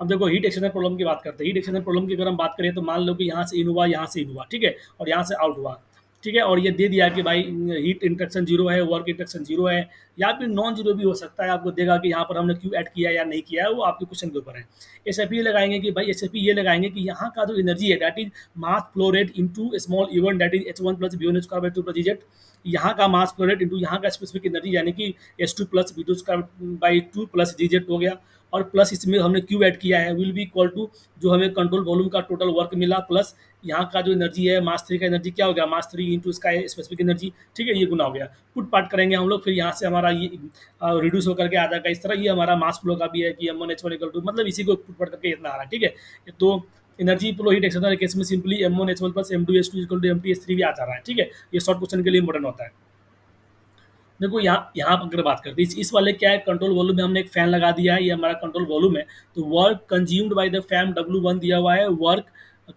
अब देखो हीट एक्सचेंजर प्रॉब्लम की बात करते हैं। हीट एक्सचेंजर प्रॉब्लम की अगर हम बात करें तो मान लो कि यहाँ से इन हुआ, यहाँ से इन हुआ, ठीक है, और यहाँ से आउट हुआ, ठीक है। और ये दे दिया कि भाई हीट इंटरेक्शन जीरो है, वर्क इंटरेक्शन जीरो है, या फिर नॉन जीरो भी हो सकता है। आपको देगा कि यहाँ पर हमने क्यू ऐड किया या नहीं किया है, वो आपके क्वेश्चन के ऊपर है। एस एफ ये लगाएंगे कि भाई एस एफ ये लगाएंगे कि यहाँ का जो एनर्जी है, that is mass flow rate into small event, that is H one plus B one square by two plus G Z. यहाँ का मास फ्लो रेट इंटू यहाँ का स्पेसिफिक एनर्जी, यानी कि S two plus B two square by two plus G Z हो गया। और plus इसमें हमने क्यू ऐड किया है, विल बी इक्वल टू जो हमें कंट्रोल वॉल्यूम का टोटल वर्क मिला, प्लस यहाँ का जो एनर्जी है मास थ्री का एनर्जी क्या हो गया, मास थ्री इंटू इसका स्पेसिफिक एनर्जी, ठीक है, ये गुना हो गया। पुट पार्ट करेंगे हम लोग, फिर यहाँ से हमारा ये रिड्यूस होकर के आ जाएगा इस तरह। ये हमारा मास फ्लो का भी है कि M one H one equal to, मतलब इसी को पुट पार्ट करके इतना आ रहा है, ठीक है। तो energy flow heat exchanger case में simply M one H one plus M two H two equal to M T H three भी आ जा रहा है, ठीक है। ये शॉर्ट क्वेश्चन के लिए इंपॉर्टेंट होता है। देखो यहाँ यहाँ पर अगर बात करते हैं इस वाले क्या है, कंट्रोल वॉल्यूम में हमने एक फैन लगा दिया है, ये हमारा कंट्रोल वॉल्यूम है। तो work consumed by the fan W one दिया हुआ है, work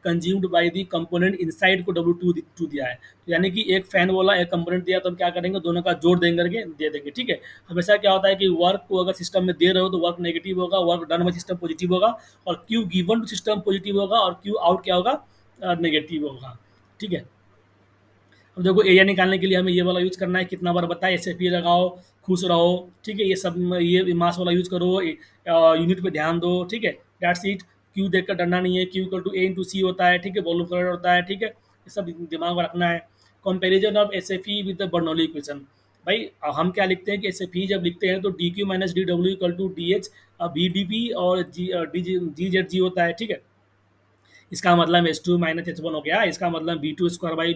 consumed by the component inside को डब्ल्यू टू दिया है। तो यानी कि एक फैन वाला एक कंपोनेंट दिया, तो हम क्या करेंगे, दोनों का जोड़ देंगे, दे देंगे, ठीक है। हमेशा क्या होता है कि वर्क को अगर सिस्टम में दे रहे हो तो वर्क नेगेटिव होगा, work done by system positive होगा, और Q given to system positive होगा, और क्यू आउट क्या होगा, नेगेटिव होगा, ठीक है। अब देखो एरिया निकालने के लिए हमें ये वाला यूज करना है, कितना बार बताए, एस लगाओ, खुश रहो, ठीक है। ये सब ये मास वाला यूज करो, यूनिट पे ध्यान दो, ठीक है, दैट्स इट। क्यू देख कर डरना नहीं है, Q equal to A into C होता है, ठीक है, वॉल्यूम फ्लो होता है, ठीक है, ये सब दिमाग में रखना है। Comparison of S F E with the Bernoulli equation. भाई हम क्या लिखते हैं कि एस एफ ई जब लिखते हैं तो D Q minus D W equal to D H V D P और जी जेड जी होता है, ठीक है। इसका मतलब H two minus H one हो गया, इसका मतलब V two square by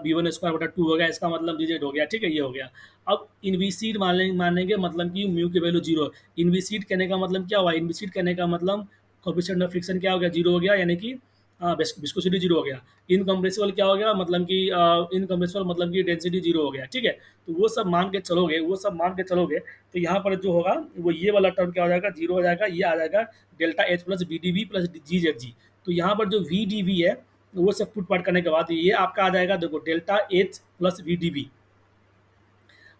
B one square बटा टू हो गया, इसका मतलब डिजिट हो गया, ठीक है, ये हो गया। अब इनविसीड मानेंगे, मतलब कि म्यू की वैल्यू जीरो। इनविसीड कहने का मतलब क्या हुआ, इनविसीड कहने का मतलब कोफिशिएंट ऑफ फ्रिक्शन क्या हो गया, जीरो हो गया, यानी कि विस्कोसिटी जीरो हो गया। इनकम्प्रेसिबल क्या हो गया, मतलब कि इनकम्प्रेसिबल मतलब कि डेंसिटी जीरो हो गया, ठीक है। तो वो सब मान के चलोगे, वो सब मान के चलोगे, तो यहाँ पर जो होगा वो ये वाला टर्म क्या हो जाएगा, जीरो हो जाएगा। ये आ जाएगा delta H plus B D V plus G Z G. तो यहाँ पर जो वी डी वी है वो सब पुट पाट करने के बाद ये आपका आ जाएगा, देखो delta H plus V D V.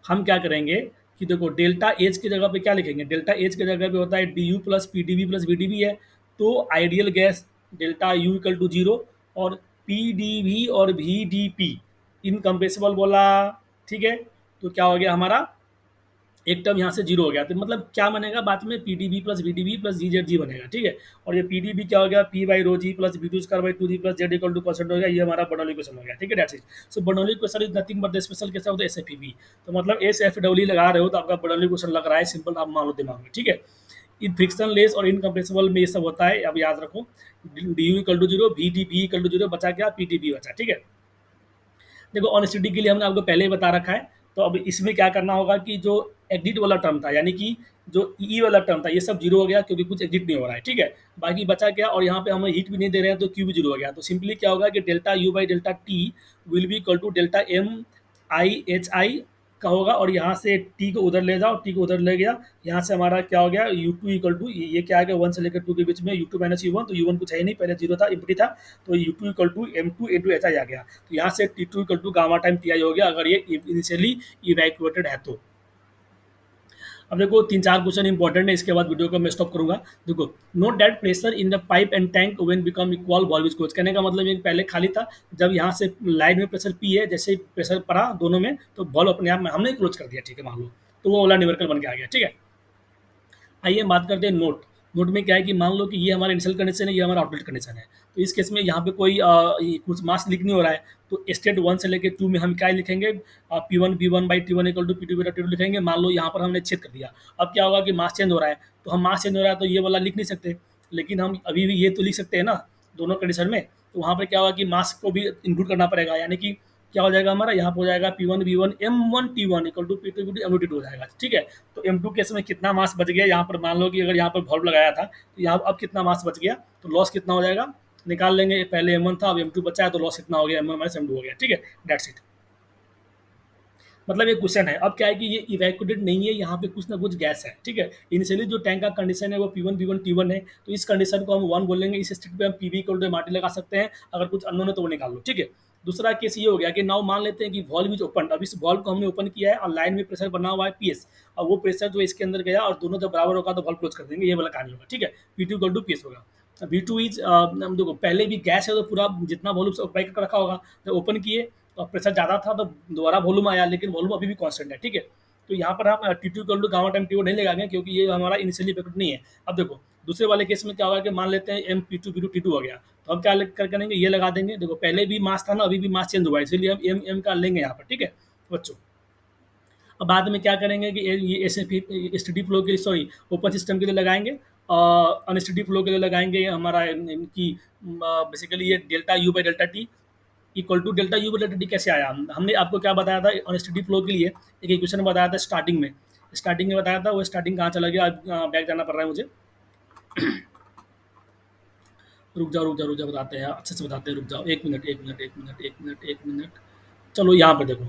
हम क्या करेंगे कि देखो डेल्टा एच की जगह पे क्या लिखेंगे, डेल्टा एच की जगह पे होता है D U plus P D V plus V D V है। तो ideal gas delta U equal to zero, और पी डी वी और वी डी पी इनकम्प्रेसिबल बोला, ठीक है। तो क्या हो गया हमारा, एक टर्म यहाँ से जीरो हो गया, तो मतलब क्या बनेगा बाद में, P D B plus V D B plus G Z G बनेगा, ठीक है। और ये पी डी बी क्या हो गया, P by rho G plus B two square by two G plus Z equal to constant हो गया। ये हमारा बर्नौली इक्वेशन हो गया, ठीक है, that's it. So Bernoulli equation is nothing but the special case of the S F B. तो मतलब एस एफ डब्ल्यू लगा रहे हो तो आपका बर्नौली इक्वेशन लग रहा है, सिंपल आप मान लो दिमाग में, ठीक है। इन फ्रिक्शन लेस और इनकम्प्रेसिबल में ये सब होता है, अब याद रखो। D U equal to zero, V D V equal to zero, बचा क्या, पी डी बी बचा, ठीक है। देखो ऑनेस्टिटी के लिए हमने आपको पहले ही बता रखा है। तो अब इसमें क्या करना होगा कि जो एग्जिट वाला टर्म था, यानी कि जो ई वाला टर्म था, ये सब जीरो हो गया क्योंकि कुछ एग्जिट नहीं हो रहा है, ठीक है। बाकी बचा क्या, और यहाँ पे हमें हीट भी नहीं दे रहे हैं तो क्यू भी जीरो हो गया। तो सिंपली क्या होगा कि delta you by delta T will be equal to delta M I H I का होगा, और यहाँ से टी को उधर ले जाओ, टी को उधर ले गया, यहाँ से हमारा क्या हो गया, यू टू इक्वल टू, ये क्या आ गया, वन से लेकर टू के बीच में you two minus you one, तो यू वन कुछ है ही नहीं, पहले जीरो था, इम्प्टी था, तो U two equal to M two A two H I आ गया। तो यहाँ से T two equal to gamma time T I हो गया, अगर ये इनिशियली इवैक्यूएटेड है तो। अब देखो तीन चार क्वेश्चन इंपॉर्टेंट है, इसके बाद वीडियो को मैं स्टॉप करूंगा। देखो, note that pressure in the pipe and tank when become equal valve is close. कहने का मतलब ये पहले खाली था, जब यहाँ से लाइन में प्रेशर पी है, जैसे ही प्रेशर पड़ा दोनों में तो वॉल्व अपने आप में हमने क्लोज कर दिया, ठीक है, मान लो, तो वो वाला न्यूमेरिकल बन के आ गया, ठीक है। आइए बात करते हैं नोट। नोट में क्या है कि मान लो कि ये हमारा इनिशियल कंडीशन है, ये हमारा आउटलेट कंडीशन है। तो इस केस में यहाँ पे कोई कुछ मास लिख नहीं हो रहा है, तो स्टेट वन से लेकर टू में हम क्या लिखेंगे, P one B one by T one equal to P two बटा टी टू लिखेंगे। मान लो यहाँ पर हमने छेद कर दिया, अब क्या होगा कि मास चेंज हो रहा है, तो हम मास चेंज हो रहा है तो ये वाला लिख नहीं सकते, लेकिन हम अभी भी ये तो लिख सकते हैं ना दोनों कंडीशन में। तो वहाँ पर क्या होगा कि मास को भी इंक्लूड करना पड़ेगा, यानी कि क्या हो जाएगा हमारा, यहाँ पर हो जाएगा P one B one M one T one equal to P two B two M T two हो जाएगा, ठीक है। तो एम टू केस में कितना मास बच गया, यहाँ पर मान लो कि अगर यहाँ पर वॉल्व लगाया था तो यहाँ अब कितना मास बच गया, तो लॉस कितना हो जाएगा निकाल लेंगे। पहले एम वन था, अब एम टू बचा है, तो लॉस कितना हो गया, M one minus M two हो गया, ठीक है, दैट्स इट। मतलब ये क्वेश्चन है। अब क्या है कि ये इवैक्यूएटेड नहीं है, यहाँ पे कुछ ना कुछ गैस है, ठीक है। इनिशियली जो टैंक का कंडीशन है वो P one B one T one है, तो इस कंडीशन को हम वन बोलेंगे। इस स्थिति पे हम P V equal to M R T लगा सकते हैं, अगर कुछ अननोन है तो वो निकाल लो, ठीक है। दूसरा केस ये हो गया कि नाउ मान लेते हैं कि वॉल्व इज ओपन। अब इस वॉल्व को हमने ओपन किया है और लाइन में प्रेशर बना हुआ है पी एस, और वो प्रेशर जो इसके अंदर गया और दोनों जब बराबर होगा तो वॉल्व क्लोज कर देंगे, ये वाला कहानी होगा, ठीक है। P two equal to P S होगा। वी टू इज देखो पहले भी गैस है तो पूरा जितना वॉल्यूम ऑक्यूपाई कर रखा होगा, जब ओपन किए तो प्रेशर ज़्यादा था तो दोबारा वॉल्यूम आया, लेकिन वॉल्यूम अभी भी कांस्टेंट है, ठीक है। तो यहाँ पर हम T two equal to gamma time T one नहीं लगाएंगे क्योंकि ये हमारा इनिशियली इफेक्ट नहीं है। अब देखो दूसरे वाले केस में क्या होगा कि मान लेते हैं M P two B two T two हो गया, तो हम क्या कर करेंगे, ये लगा देंगे। देखो पहले भी मास था ना, अभी भी मास चेंज हुआ है, इसलिए हम एम एम का लेंगे यहाँ पर, ठीक है बच्चों। अब बाद में क्या करेंगे कि ये ऐसे स्टडी फ्लो के लिए, सॉरी, ओपन सिस्टम के लिए लगाएंगे, अनस्टडी फ्लो के लिए लगाएंगे हमारा कि बेसिकली ये delta you by delta T equal to delta you by delta T कैसे आया। हमने आपको क्या बताया था अनस्टडी फ्लो के लिए, एक इक्वेशन बताया था स्टार्टिंग में, स्टार्टिंग में बताया था, वो स्टार्टिंग कहाँ चला गया, बैक जाना पड़ रहा है मुझे। रुक जाओ बताते हैं, अच्छे से बताते हैं, रुक जाओ, एक मिनट। चलो यहाँ पर देखो,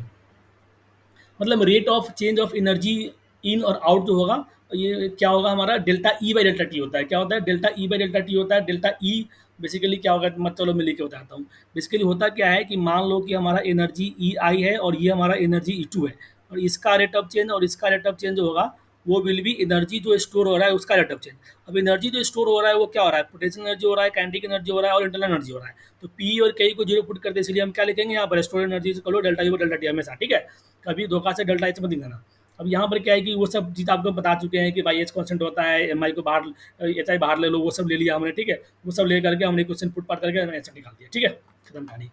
मतलब rate of change of energy in और आउट जो होगा, ये क्या होगा हमारा, delta E by delta T होता है। क्या होता है, delta E by delta T होता है। डेल्टा ई बेसिकली क्या होगा, मत चलो मैं लिख के बताता हूँ। बेसिकली होता क्या है कि मान लो कि हमारा एनर्जी ई आई है और ये हमारा एनर्जी ई टू है, और इसका रेट ऑफ चेंज और इसका रेट ऑफ चेंज होगा, वो विल भी एनर्जी जो स्टोर हो रहा है उसका रेट ऑफ चेंज। अब एनर्जी जो स्टोर हो रहा है वो क्या हो रहा है, पोटेंशियल एनर्जी हो रहा है, काइनेटिक एनर्जी हो रहा है और इंटरनल एनर्जी हो रहा है। तो पी और के को जीरो पुट करते हैं, इसलिए हम क्या लिखेंगे यहाँ पर, स्टोर एनर्जी करो डेल्टा यू डेल्टा टी हमेशा, ठीक है। कभी धोखा से डेल्टा एच मत दिखाना। अब यहाँ पर क्या है कि वो सब चीज़ आपको बता चुके हैं कि भाई एच कॉन्स्टेंट होता है, एम आई को बाहर, एच आई बाहर ले लो, वो सब ले लिया हमने, ठीक है। वो सब ले करके हमने क्वेश्चन पुट पाट करके आंसर निकाल दिया, ठीक है, खत्म कहानी।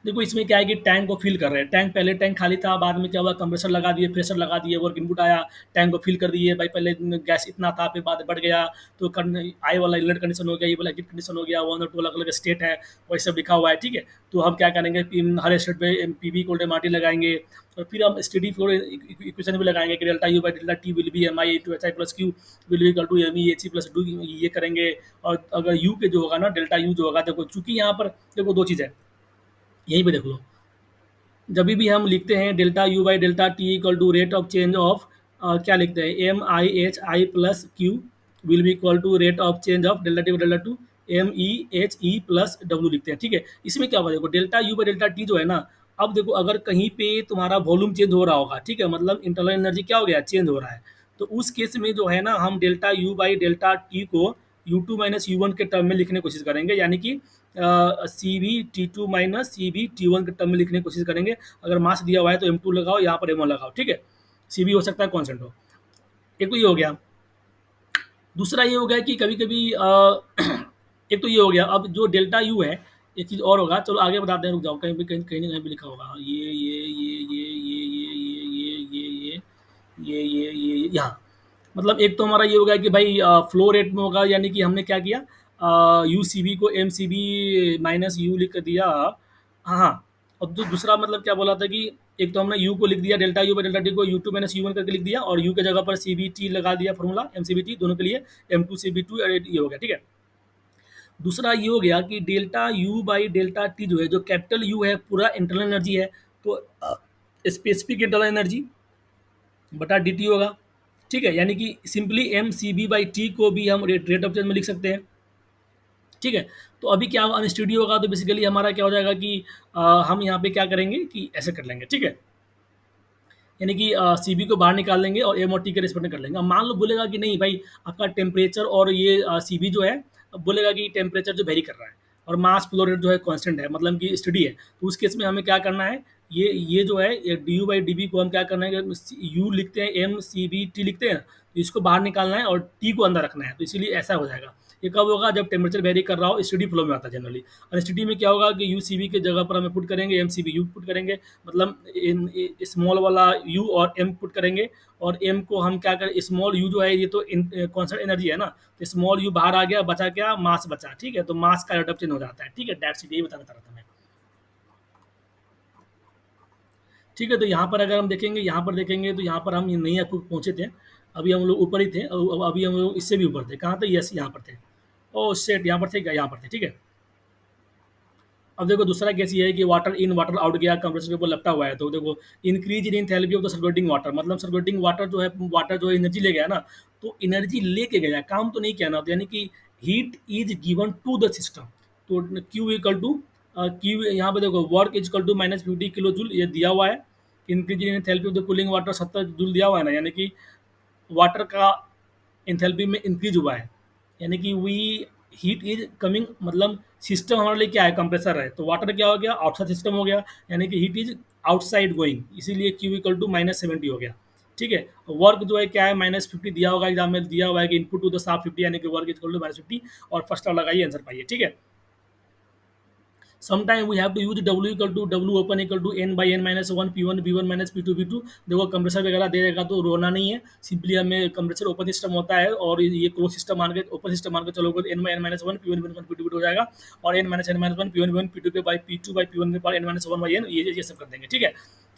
देखो इसमें क्या है कि टैंक को फिल कर रहे हैं। टैंक पहले टैंक खाली था, बाद में क्या हुआ, कंप्रेसर लगा दिए, प्रेशर लगा दिए, वर्क इनपुट आया, टैंक को फिल कर दिए। भाई पहले गैस इतना था, फिर बाद बढ़ गया, तो आई वाला इनलेट कंडीशन हो गया, ये वाला एग्जिट कंडीशन हो गया, वन और टू अलग अलग स्टेट है, वही सब लिखा हुआ है, ठीक है। तो हम क्या करेंगे, हर स्टेट पे पी वी कोल्ड एम लगाएंगे, और फिर हम स्टडी फ्लो इक्वेशन भी लगाएंगे कि delta you by delta T will be m i to H i plus q will be equal to M E H E plus two, ये करेंगे। और अगर यू के जो होगा ना, डेल्टा यू जो होगा, देखो चूंकि यहाँ पर देखो दो चीज़ है, यहीं पे देख लो, जब भी हम लिखते हैं delta you by delta T equal to rate of change of, क्या लिखते हैं, m I H i plus q will be equal to rate of change of delta T by delta to M E H E plus डब्ल्यू लिखते हैं, ठीक है। इसमें क्या होगा, देखो delta you by delta T जो है ना, अब देखो अगर कहीं पे तुम्हारा वॉल्यूम चेंज हो रहा होगा, ठीक है, मतलब इंटरनल एनर्जी क्या हो गया, चेंज हो रहा है, तो उस केस में जो है ना, हम delta you by delta T को U two minus you one के टर्म में लिखने की कोशिश करेंगे, यानी कि C V T two minus C V T one के टर्म में लिखने की कोशिश करेंगे। अगर मास दिया हुआ है तो एम टू लगाओ, यहाँ पर एम वन लगाओ, ठीक है। सी वी हो सकता है कॉन्सेंट हो, एक तो ये हो गया। दूसरा ये हो गया कि कभी कभी एक तो ये हो गया। अब जो डेल्टा यू है, एक चीज़ और होगा, चलो आगे बताते हैं, रुक जाओ, कहीं भी कहीं ना कहीं भी लिखा होगा, ये यहाँ, मतलब एक तो हमारा ये होगा कि भाई फ्लो रेट में होगा, यानी कि हमने क्या किया, यू सी बी को M C b minus u लिख कर दिया। हाँ हाँ। और दूसरा मतलब क्या बोला था कि एक तो हमने यू को लिख दिया, delta you by delta T को U two minus you one करके लिख दिया, और यू के जगह पर सी बी टी लगा दिया formula, m C B t दोनों के लिए, m two C B two ये हो गया, ठीक है। दूसरा ये हो गया कि delta you by delta T जो है, जो कैपिटल यू है पूरा इंटरनल एनर्जी है, तो स्पेसिफिक इंटरनल एनर्जी बटा डी टी होगा, ठीक है। यानी कि simply m C b by t को भी हम रेट ऑफ चेंज में लिख सकते हैं, ठीक है। तो अभी क्या अनस्टडी होगा, तो बेसिकली हमारा क्या हो जाएगा कि हम यहाँ पे क्या करेंगे कि ऐसे कर लेंगे, ठीक है। यानी कि सी बी को बाहर निकाल लेंगे और एम और टी के रेस्पेक्ट में कर लेंगे। अब मान लो बोलेगा कि नहीं भाई, आपका टेम्परेचर और ये सी बी जो है, अब बोलेगा कि टेम्परेचर जो वेरी कर रहा है और मास फ्लो रेट जो है कांस्टेंट है, मतलब कि स्टडी है, तो उस केस में हमें क्या करना है, ये जो है D u by D B को हम क्या करना है, यू लिखते हैं, एम सी बी टी लिखते हैं ना, तो इसको बाहर निकालना है और टी को अंदर रखना है, तो इसीलिए ऐसा हो जाएगा। ये कब होगा, जब टेम्परेचर वेरी कर रहा हो, स्टडी फ्लो में आता है जनरली। और स्टडी में क्या होगा कि यू सी बी के जगह पर हमें पुट करेंगे, एम सी बी यू पुट करेंगे, मतलब स्मॉल वाला यू और एम पुट करेंगे, और एम को हम क्या करें, स्मॉल यू जो है ये तो कॉन्स्टेंट एनर्जी है ना, तो स्मॉल यू बाहर आ गया, बचा क्या, मास बचा, ठीक है। तो मास का रिडक्शन हो जाता है, ठीक है। डेट्स इट, यही बताना चाह रहा था मैं, ठीक है। तो यहाँ पर अगर हम देखेंगे, यहाँ पर देखेंगे तो यहाँ पर हम नहीं आपको पहुँचे थे, अभी हम लोग ऊपर ही थे, अभी हम लोग इससे भी ऊपर थे, कहाँ थे, यस यहाँ पर थे, ओ सेट यहाँ पर थे क्या, यहाँ पर थे, ठीक है। अब देखो दूसरा केस ये है कि वाटर इन वाटर आउट गया, कंप्रेसर के ऊपर लपटा हुआ है, तो देखो increase in enthalpy of the circulating water, मतलब सर्कुलेटिंग वाटर जो है एनर्जी ले गया ना, तो एनर्जी लेके गया, काम तो नहीं किया ना, तो यानी कि heat is given to the system, तो क्यू इक्वल टू क्यू, यहाँ पे देखो work is equal to minus 50 kilo joule, ये दिया हुआ है। Increase in enthalpy of the cooling water 70 joule दिया हुआ है ना, यानी कि वाटर का एंथैल्पी में इंक्रीज हुआ है, यानी कि वी हीट इज कमिंग, मतलब सिस्टम हमारे लिए क्या है, कंप्रेसर है, तो वाटर क्या हो गया, आउटसाइड सिस्टम हो गया, यानी कि हीट इज आउटसाइड गोइंग, इसीलिए क्यू इक्वल टू -70 हो गया, ठीक है। वर्क जो है क्या है, -50 दिया होगा, एग्जाम में दिया हुआ है कि इनपुट टू द साफ 50, यानी कि वर्क इक्वल टू -50, और फर्स्ट लगाइए, आंसर पाइए, ठीक है। Sometime we have to use W equal to W open equal to n by n minus one P one B one minus P two B two. देखो compressor वगैरह दे देगा तो रोना नहीं है, सिंपली हमें कंप्रेसर ओपन सिस्टम होता है, और ये क्लोज सिस्टम मान के ओपन सिस्टम मान के चलोगे तो N by N minus one P one B one P two B two हो जाएगा, और N minus one P one P two by P two by P one के power N minus one by N, ये सब कर देंगे, ठीक है।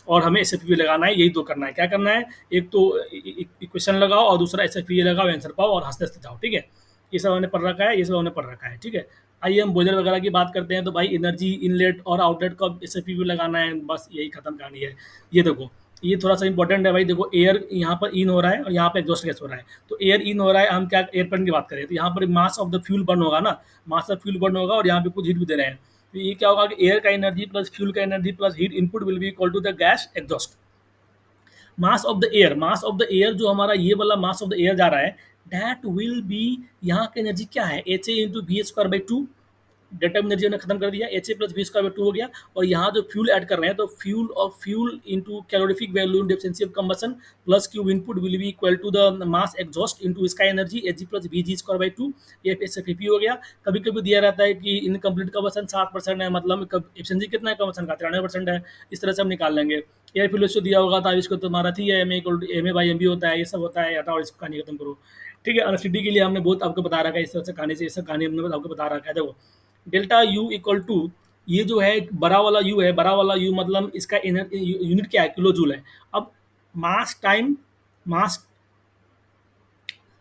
और हमें एस एफ पी लगाना है, यही तो करना है, क्या करना है, एक तो इक्वेशन लगाओ और दूसरा एस एफ पी लगाओ, आंसर पाओ और हंसते हंसते जाओ, ठीक है। ये सब हमने पढ़ रखा है, ये सब हमने पढ़ रखा है, ठीक है। आइए हम बॉयलर वगैरह की बात करते हैं, तो भाई एनर्जी इनलेट और आउटलेट को एस एफ पी लगाना है, बस यही खत्म कहानी है। ये देखो, ये थोड़ा सा इंपॉर्टेंट है भाई, देखो एयर यहाँ पर इन हो रहा है और यहाँ पर एग्जॉस्ट गैस हो रहा है, तो एयर इन हो रहा है, हम क्या एयरप्लेन की बात करें तो यहाँ पर मास ऑफ द फ्यूल बर्न होगा ना, मास ऑफ फ्यूल बर्न होगा, और यहाँ पे कुछ हीट भी दे रहे हैं, तो ये क्या होगा कि एयर का एनर्जी प्लस फ्यूल का energy plus heat input will be equal to the gas exhaust. Mass of the air जो हमारा ये वाला मास ऑफ द एयर जा रहा है, दैट विल बी, यहाँ की एनर्जी क्या है, h a into b square by two, data energy हमने खत्म कर दिया, h a plus b square by two हो गया, और यहाँ जो फ्यूल ऐड कर रहे हैं, तो fuel into calorific value in efficiency of combustion plus q input will be equal to the mass exhaust into sky energy h g plus b g square by two, ये s f हो गया। कभी कभी दिया रहता है कि incomplete combustion 60% है, मतलब एफिशिएंसी कितना है कंबशन का, 93% है, इस तरह से हम निकाल लेंगे। एयर फ्यूल दिया होगा था, इसको तुम्हारा थी m a by m b होता है, ये सब होता है, हटाओ इसको, कहानी खत्म करो, ठीक है। अनसिटी के लिए हमने बहुत आपको बता रखा है, इस तरह से कहानी से ये सब कहानी हमने आपको बता रखा है। देखो डेल्टा यू इक्वल टू, ये जो है बड़ा वाला यू है, बड़ा वाला यू मतलब इसका यूनिट क्या है, किलो जूल है। अब मास टाइम मास,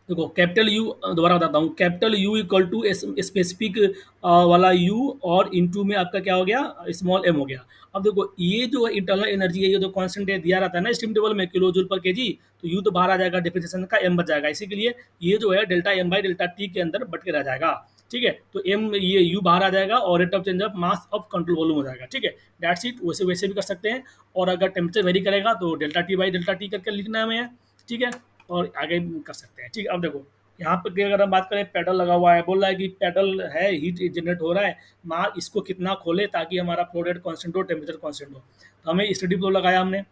देखो कैपिटल यू, दोबारा बताता हूँ, capital u equal to specific वाला यू, और इनटू में आपका क्या हो गया, स्मॉल एम हो गया। अब देखो ये जो इंटरनल एनर्जी है, ये जो कांस्टेंट है दिया रहता है ना स्टीम टेबल में, किलो जूल पर केजी, तो यू तो बाहर आ जाएगा, डिफरेंशिएशन का एम बच जाएगा, इसी के लिए ये जो है delta M by delta t के अंदर बट के रह जाएगा, ठीक है। तो एम ये यू बाहर आ जाएगा और rate of change of mass of control volume हो जाएगा, ठीक है। दैट्स इट, वैसे वैसे भी कर सकते हैं, और अगर टेम्परेचर वेरी करेगा तो delta T by delta T करके लिखना है हमें, ठीक है, और आगे कर सकते हैं, ठीक है। अब देखो यहाँ पर अगर हम बात करें, पेडल लगा हुआ है, बोल रहा है कि पेडल है, हीट जनरेट हो रहा है, मार इसको कितना खोले ताकि हमारा फ्लो रेट कॉन्स्टेंट हो, टेम्परेचर कॉन्स्टेंट हो, तो हमें स्टडी फ्लो लगाया हमने,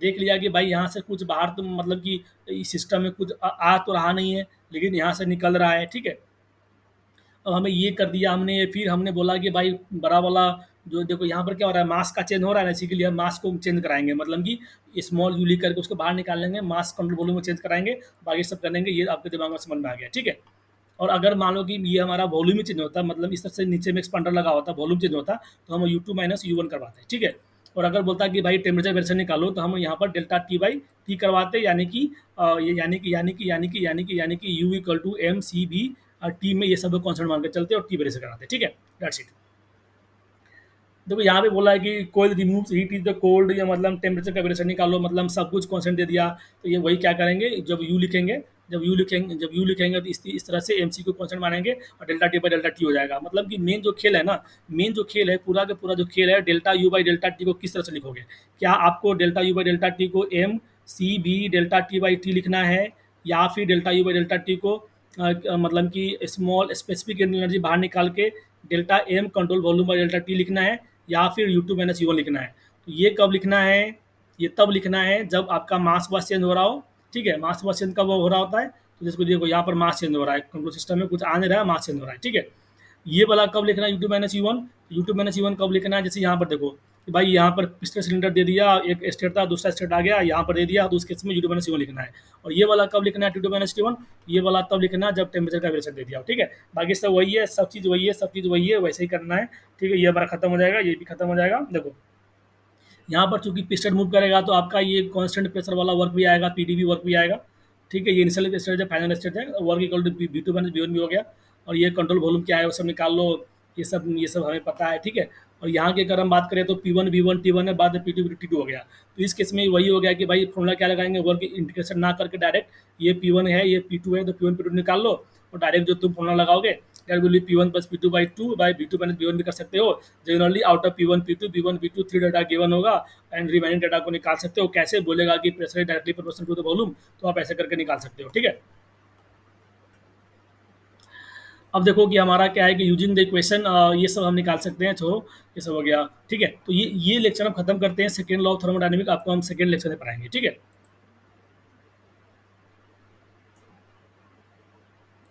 देख लिया कि भाई यहाँ से कुछ बाहर तो मतलब कि इस सिस्टम में कुछ आ तो रहा नहीं है, लेकिन यहाँ से निकल रहा है, ठीक है। अब हमें ये कर दिया हमने, फिर हमने बोला कि भाई बड़ा वाला जो देखो यहाँ पर क्या हो रहा है, मास का चेंज हो रहा है ना, इसी के लिए हम मास को चेंज कराएंगे, मतलब कि स्मॉल यू लिख करके उसको बाहर निकाल लेंगे, मास कंट्रोल वॉल्यूम में चेंज कराएंगे, बाकी सब कर लेंगे, ये आपके दिमाग में समझ में आ गया, ठीक है। और अगर मान लो कि ये हमारा वॉल्यूम ही चेंज होता है, मतलब इस तरह से नीचे में एक्सपांडर लगा होता है, वॉल्यूम चेंज होता, तो हम u two minus you one करवाते हैं, ठीक है। और अगर बोलता है कि भाई टेम्परेचर वेरिएशन निकालो, तो हम यहाँ पर डेल्टा टी बाई टी करवाते, यानी कि u equal to M C B t में ये सब कॉन्सेंट मान के चलते और टी वेरिएशन कराते, ठीक है, दैट्स इट। देखो यहाँ पे बोला है कि coil removes heat is the cold, या मतलब टेम्परेचर का वेरिएशन निकालो, मतलब सब कुछ कॉन्सेंट दे दिया। तो ये वही क्या करेंगे, जब यू लिखेंगे तो इस तरह से एमसी को कॉन्सेंट मानेंगे और delta T by delta T हो जाएगा। मतलब कि मेन जो खेल है ना, मेन जो खेल है पूरा का पूरा जो खेल है, delta you by delta T को किस तरह से लिखोगे। क्या आपको delta you by delta T को M C B delta T by T लिखना है, या फिर delta you by delta T को मतलब कि स्मॉल स्पेसिफिक एनर्जी बाहर निकाल के delta M control volume by delta T लिखना है, या फिर U two minus you one लिखना है। तो ये कब लिखना है, ये तब लिखना है जब आपका मास बस चेंज हो रहा हो, ठीक है। मास बस चेंज कब हो रहा होता है, तो जिसको देखो यहाँ पर मास चेंज हो रहा है, कंट्रोल सिस्टम में कुछ आ नहीं रहा है, मास चेंज हो रहा है, ठीक है। ये वाला कब लिखना है, u two minus you one. U two minus you one कब लिखना है, जैसे यहाँ पर देखो कि भाई यहाँ पर पिस्टन सिलेंडर दे दिया, एक स्टेट था दूसरा स्टेट आ गया, यहाँ पर दे दिया, तो उस केस में you two minus you one लिखना है। और ये वाला कब लिखना है, two two minus T one, ये वाला तब लिखना है जब टेम्परेचर का वेरिएशन दे दिया हो, ठीक है। बाकी सब वही है, सब चीज़ वही है, सब चीज़ वही है, वैसे ही करना है, ठीक है। ये हमारा खत्म हो जाएगा, ये भी खत्म हो जाएगा। देखो यहाँ पर चूंकि पिस्टन मूव करेगा तो आपका ये कांस्टेंट प्रेशर वाला वर्क भी आएगा, पीडीवी वर्क भी आएगा, ठीक है। ये इनिशियल स्टेज है, फाइनल स्टेज है, work equal to B two minus B one भी हो गया। और ये कंट्रोल वॉल्यूम क्या है वो सब निकाल लो, ये सब हमें पता है, ठीक है। और यहाँ की अगर हम बात करें तो P one we one T one है, बाद में पी टू टी टू हो गया। तो इस केस में वही हो गया कि भाई फॉर्मूला क्या लगाएंगे, वर्क इंटीग्रेशन ना करके डायरेक्ट ये पी वन है ये पी टू है, तो पी वन पी टू निकाल लो और डायरेक्ट जो तुम फॉर्मूला लगाओगे that will be p one plus p two by two by B two minus B one भी कर सकते हो। Generally out of P one P two b one b two 3 data given होगा, and remaining data को निकाल सकते हो। कैसे बोलेगा कि pressure directly proportional to the volume, तो आप ऐसे करके निकाल सकते हो, ठीक है। अब देखो कि हमारा क्या है कि यूजिंग द इक्वेशन ये सब हम निकाल सकते हैं, छोड़ो ये सब हो गया, ठीक है। तो ये लेक्चर हम खत्म करते हैं, सेकेंड लॉ ऑफ थर्मोडायनेमिक आपको हम सेकेंड लेक्चर में पढ़ाएंगे, ठीक है।